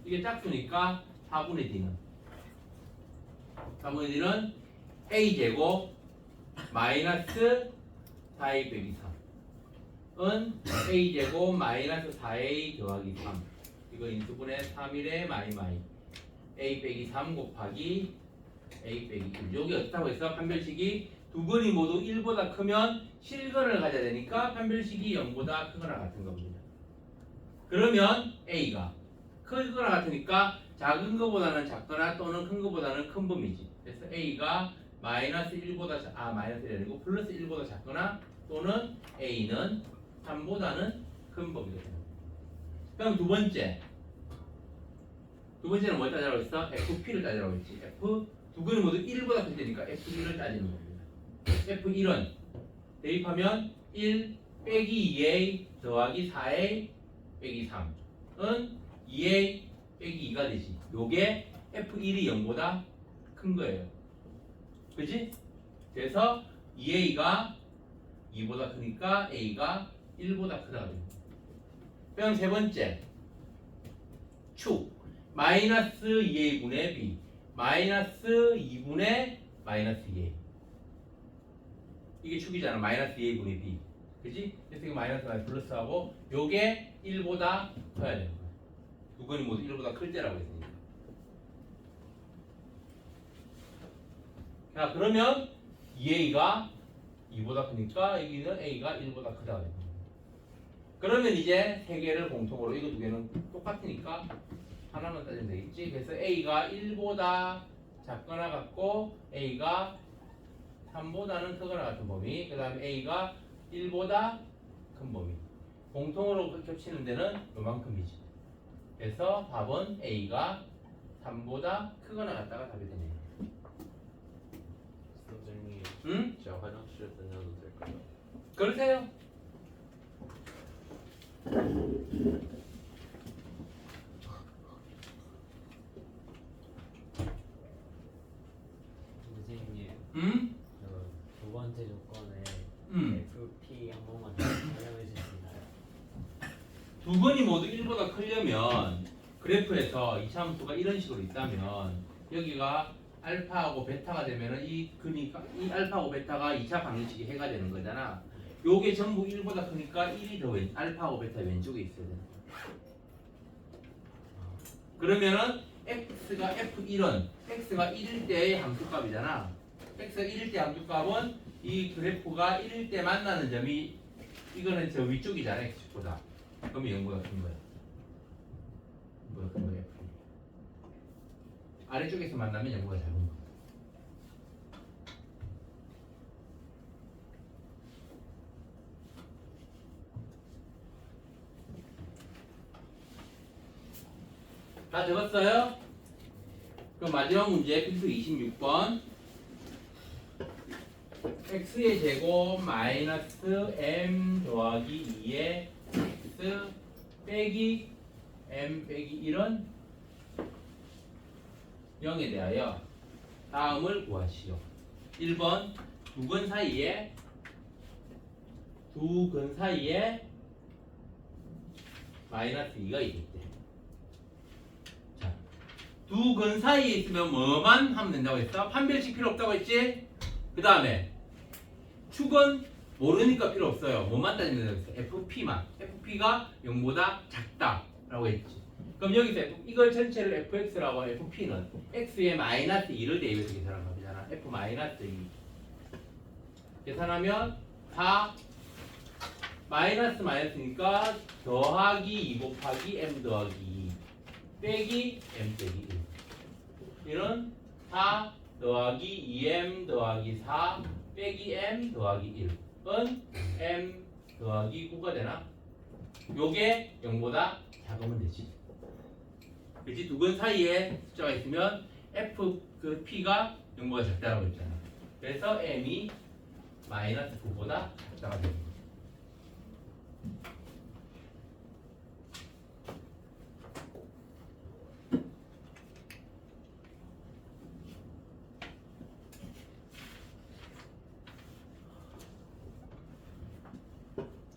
이게 짝수니까 4분의 D는 4분의 D는 A제곱 마이너스 4A 빼기 3은 A제곱 마이너스 4A 더하기 3 이거 인수분해 3일에 마이마이 A 빼기 3 곱하기 A 빼기 1 여기 어떻다고 했어? 판별식이 두 건이 모두 1보다 크면 실근을 가져야 되니까 판별식이 0보다 크거나 같은 겁니다. 그러면 A가 크거나 같으니까 작은 거보다는 작거나 또는 큰 거보다는 큰 범위지. 그래서 A가 마이너스 1보다 마이너스 1이 아니고 플러스 1보다 작거나 또는 A는 3보다는 큰 범위가 됩니다. 그럼 두 번째는 뭘 따지라고 했어? FP를 따지라고 했지. F 두 건이 모두 1보다 클 때니까 F1을 따지는 겁니다. F1은 대입하면 1 빼기 2A 더하기 4A 빼기 3은 2A 빼기 2가 되지. 요게 F1이 0보다 큰 거예요. 그지? 그래서 2A가 2보다 크니까 A가 1보다 크다가 됩니다. 그럼 세 번째 축 마이너스 2A분의 B 마이너스 2분의 마이너스 2A 이게 축이잖아. 마이너스 2A분의 B 그지? 그래서 이거 마이너스가 플러스하고 요게 1보다 커야 되는 거야. 두 건이 모두 1보다 클 때라고 했으니까. 자, 그러면 2A가 2보다 크니까 여기는 A가 1보다 크다가 됩니다. 그러면 이제 세 개를 공통으로 이거 두 개는 똑같으니까 하나만 따지면 되겠지. 그래서 A가 1보다 작거나 같고 A가 3보다는 크거나 같은 범위. 그 다음에 A가 1보다 큰 범위. 공통으로 겹치는 데는 요만큼이지. 그래서 답은 A가 3보다 크거나 같다가 답이 되네요. 선생님, 응? 제가 화장실에 다녀도 될까요? 그러세요. 선생님, 응? 두 번째 조건에 응. FP 한 번만 더 설명해 주실 수 있나요? 두 번이 모두 1보다 크려면 그래프에서 이차함수가 이런 식으로 있다면 여기가 알파하고 베타가 되면은 이 알파하고 베타가 2차 방정식이 해가 되는 거잖아. 요게 전부 1보다 크니까 1이 더 알파하고 베타 왼쪽에 있어야 되는 거야. 그러면은 x가 f1은 x가 1일 때의 함수값이잖아. x가 1일 때 함수값은 이 그래프가 1일 때 만나는 점이 이거는 저 위쪽이잖아, x축보다. 그러면 0보다 큰 거야. 0보다 큰 거야. 아래쪽에서 만나면 0보다 작은 거야. 다 적었어요? 그럼 마지막 문제 필수 26번. x의 제곱 마이너스 m 더하기 2의 x 빼기 m 빼기 1은 0에 대하여 다음을 구하시오. 1번 두 근 사이에 마이너스 2가 있을 때. 자, 두 근 사이에 있으면 뭐만 하면 된다고 했어? 판별식 필요 없다고 했지? 그 다음에 축은 모르니까 필요 없어요. 뭐만 따지면 된다고 했어? FP만. FP가 0보다 작다라고 했지. 그럼 여기서 이걸 전체를 fx라고 하면 fp는 x에 마이너스 2를 대입해서 계산한 겁니다. f 마이너스 2 계산하면 4 마이너스 마이너스니까 더하기 2 곱하기 m 더하기 2 빼기 m 빼기 1 이런 4 더하기 2m 더하기 4 빼기 m 더하기 1은 m 더하기 9가 되나? 요게 0보다 작으면 되지. 그치? 두 근 사이에 숫자가 있으면 f 그 p가 0보다 작다라고 했잖아. 그래서 m이 마이너스 9보다 작다가 되는 거야.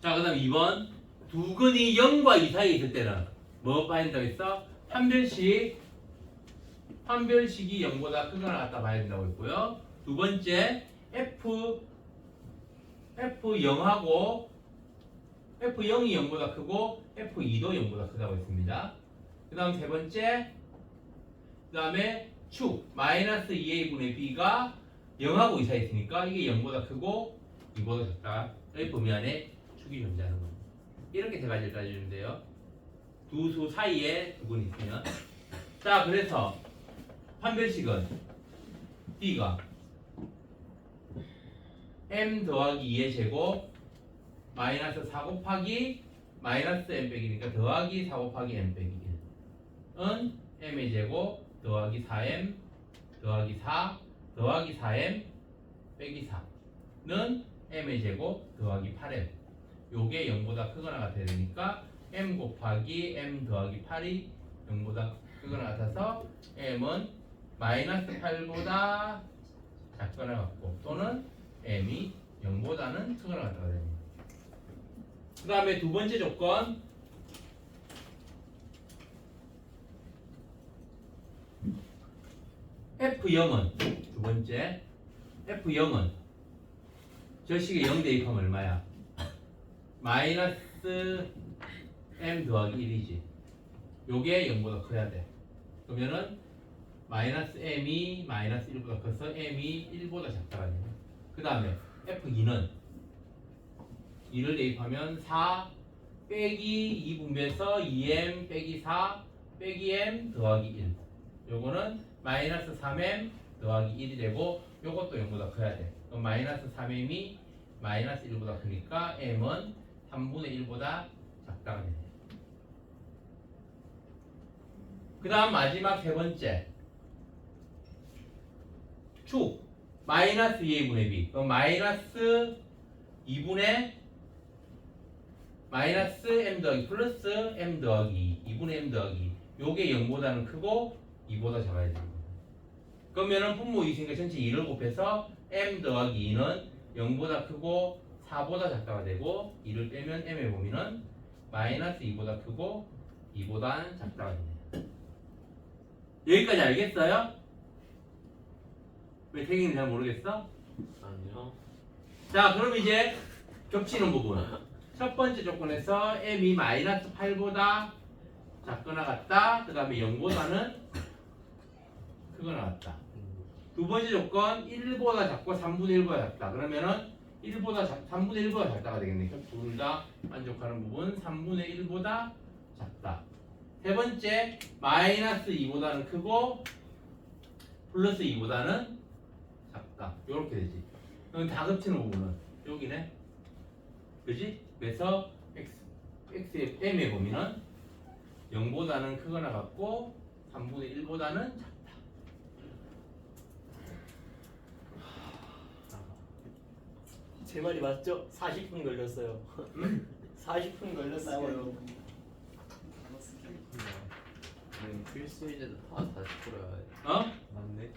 자, 그 다음 2번. 두 근이 0과 2 사이에 있을 때는 뭐 봐야 된다고 했어? 판별식이 0보다 크거나 같다 봐야 된다고 했고요. 두 번째, F0하고 F0이 0보다 크고 F2도 0보다 크다고 했습니다. 그 다음 세 번째, 그 다음에 축 마이너스 2a 분의 b가 0하고 2 사이에 있으니까 이게 0보다 크고 2보다 작다의 범위 안에 축이 존재하는 겁니다. 이렇게 세 가지를 따지는데요. 두 수 사이에 두 근이 있으면. 자, 그래서 판별식은 D가 m 더하기 2의 제곱 마이너스 4 곱하기 마이너스 m 빼기니까 더하기 4 곱하기 m 빼기 1은 m의 제곱 더하기 4m 더하기 4 더하기 4m 빼기 4는 m의 제곱 더하기 8m. 요게 0보다 크거나 같아야 되니까 m 곱하기 m 더하기 8이 0보다 크거나 같아서 m은 마이너스 8보다 작거나 같고 또는 m이 0보다는 크거나 같다가 됩니다. 그 다음에 두 번째 조건 F0은 두 번째 F0은 저 식에 0 대입하면 얼마야? 마이너스 m 더하기 1이지. 요게 0보다 커야 돼. 그러면은 마이너스 m이 마이너스 1보다 커서 m이 1보다 작다가 되네. 그 다음에 F2는 2를 대입하면 4 빼기 2분배해서 2m 빼기 4 빼기 m 더하기 1. 요거는 마이너스 3m 더하기 1이 되고 요것도 0보다 커야 돼. 그럼 마이너스 3m이 마이너스 1보다 크니까 m은 3분의 1보다 작다가 되네. 그 다음 마지막 세 번째 축 마이너스 2분의 b. 그럼 마이너스 2분의 마이너스 m 더하기 플러스 m 더하기 2분의 m 더하기 요게 0보다는 크고 2보다 작아야 됩니다. 그러면은 분모 2니까 전체 2를 곱해서 m 더하기 2는 0보다 크고 4보다 작다가 되고 2를 빼면 m의 범위는 마이너스 2보다 크고 2보다 작다가 됩니다. 여기까지 알겠어요? 왜 태경이 잘 모르겠어? 아니요. 자 그럼 이제 겹치는 부분 첫 번째 조건에서 m이 마이너스 8보다 작거나 같다. 그 다음에 0보다는 크거나 같다. 두 번째 조건 1보다 작고 3분의 1보다 작다. 그러면은 3분의 1보다 작다가 되겠네. 둘 다 만족하는 부분 3분의 1보다 작다. 세 번째 마이너스 2보다는 크고 플러스 2보다는 작다. 요렇게 되지. 그럼 다 겹치는 부분은 여기네. 그지? 그래서 x의 m의 범위는 0보다는 크거나 같고 3분의 1보다는 작다. 제 말이 맞죠? 40분 걸렸어요. 40분 걸렸어요. 필수 이제도 다 다시 풀어야 해. 어? 맞네.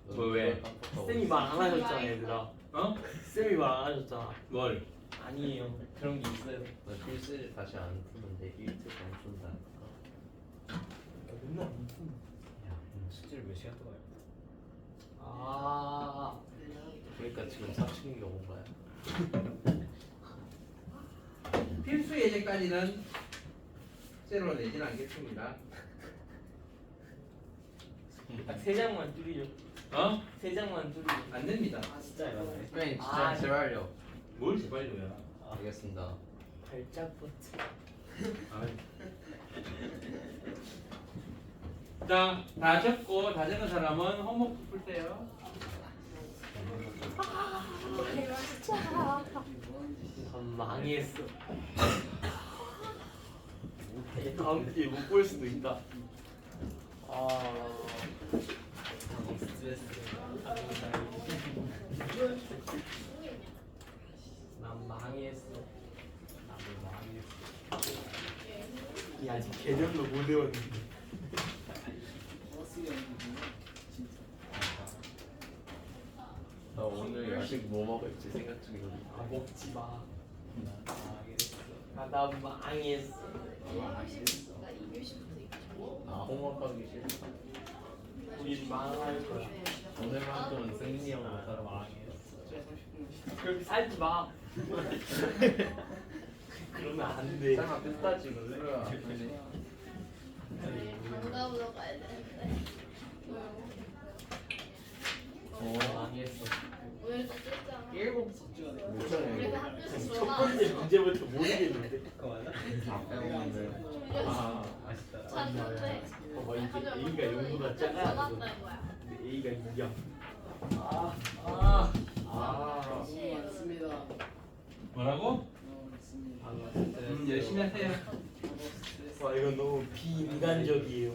뭐 왜? 쌤이 말 안 하셨잖아 얘들아. 어? 쌤이 말 안 하셨잖아. 뭘? 아니에요. 그런 게 있어요. 나 필수 이제 다시 안 푸는데 1트 안 푼다니까. 맨날 안 푼. 야, 숙제를 몇 시간 동안 했다. 아. 그러니까 지금 사춘기 온 거야. 필수 예제까지는 숙제로 내지는 않겠습니다. 딱 3장만 줄이죠. 어? 3장만 줄이죠. 안 됩니다. 아 진짜 이러네. 그냥 진짜 아, 제발요. 뭘 제발요야. 알겠습니다. 발작 버튼. 자, 다 적고 다 적은 사람은 홈워크 풀세요. 망했어. 이제 다음 주에 못 볼 수도 있다. 아. 스트레스. 난 망했어. 나도 망했어. 이 아직 개념도 못 외웠는데. 나 오늘 야식 뭐 먹을지 생각 중이거든. 아 먹지 마. 나 망했어. 난 망했어. 아 홈워크하기 싫다. 우린 망할 거야. 오늘만큼은 승리 형 나도 못하라. 망했어. 그렇게 살지 마. 그러면 안 돼. 설마 끝까지 그거야. 방과후로 가야 되는데 망했어. 오늘 또 뜯잖아. 일곱 그래서 학교에서 첫 번째 문제부터 모르겠는데. 그거 맞아? 아 아쉽다. 찾는데 봐봐 이제 A가 0보다 작아야 돼. 전화한다는 거야. 근데 A가 2야. 너무 많습니다. 뭐라고? 너무 많습니다. 방금 스트레스. 열심히 하세요. 스트레스. 와 이건 너무 비인간적이에요.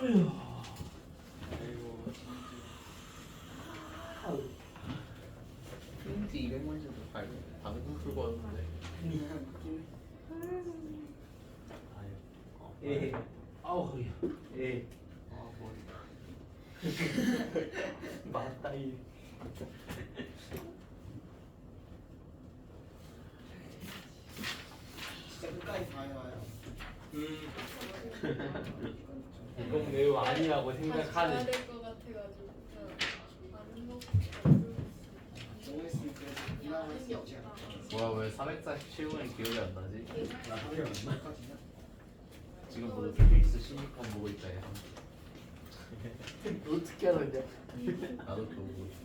아이고. 프린트 200문제도 방금 풀고 왔는데. 아유. 예. 아우 허리야. 예. 아 머리. 맞다 이. 진짜 끝까지 다 해와요. 이건 매우 아니라고 가야 생각하는. 될것 같아가지고 안 먹고 너무 했으면 그래도 일하고 하는 게 있었지. 없다. 뭐야 왜 447분이 기억이 안 나지? 나 소리 안 나. 지금 모두 필수 신입관 보고 있다 야. 어떻게 하느냐? 나도 그거 보고 있어.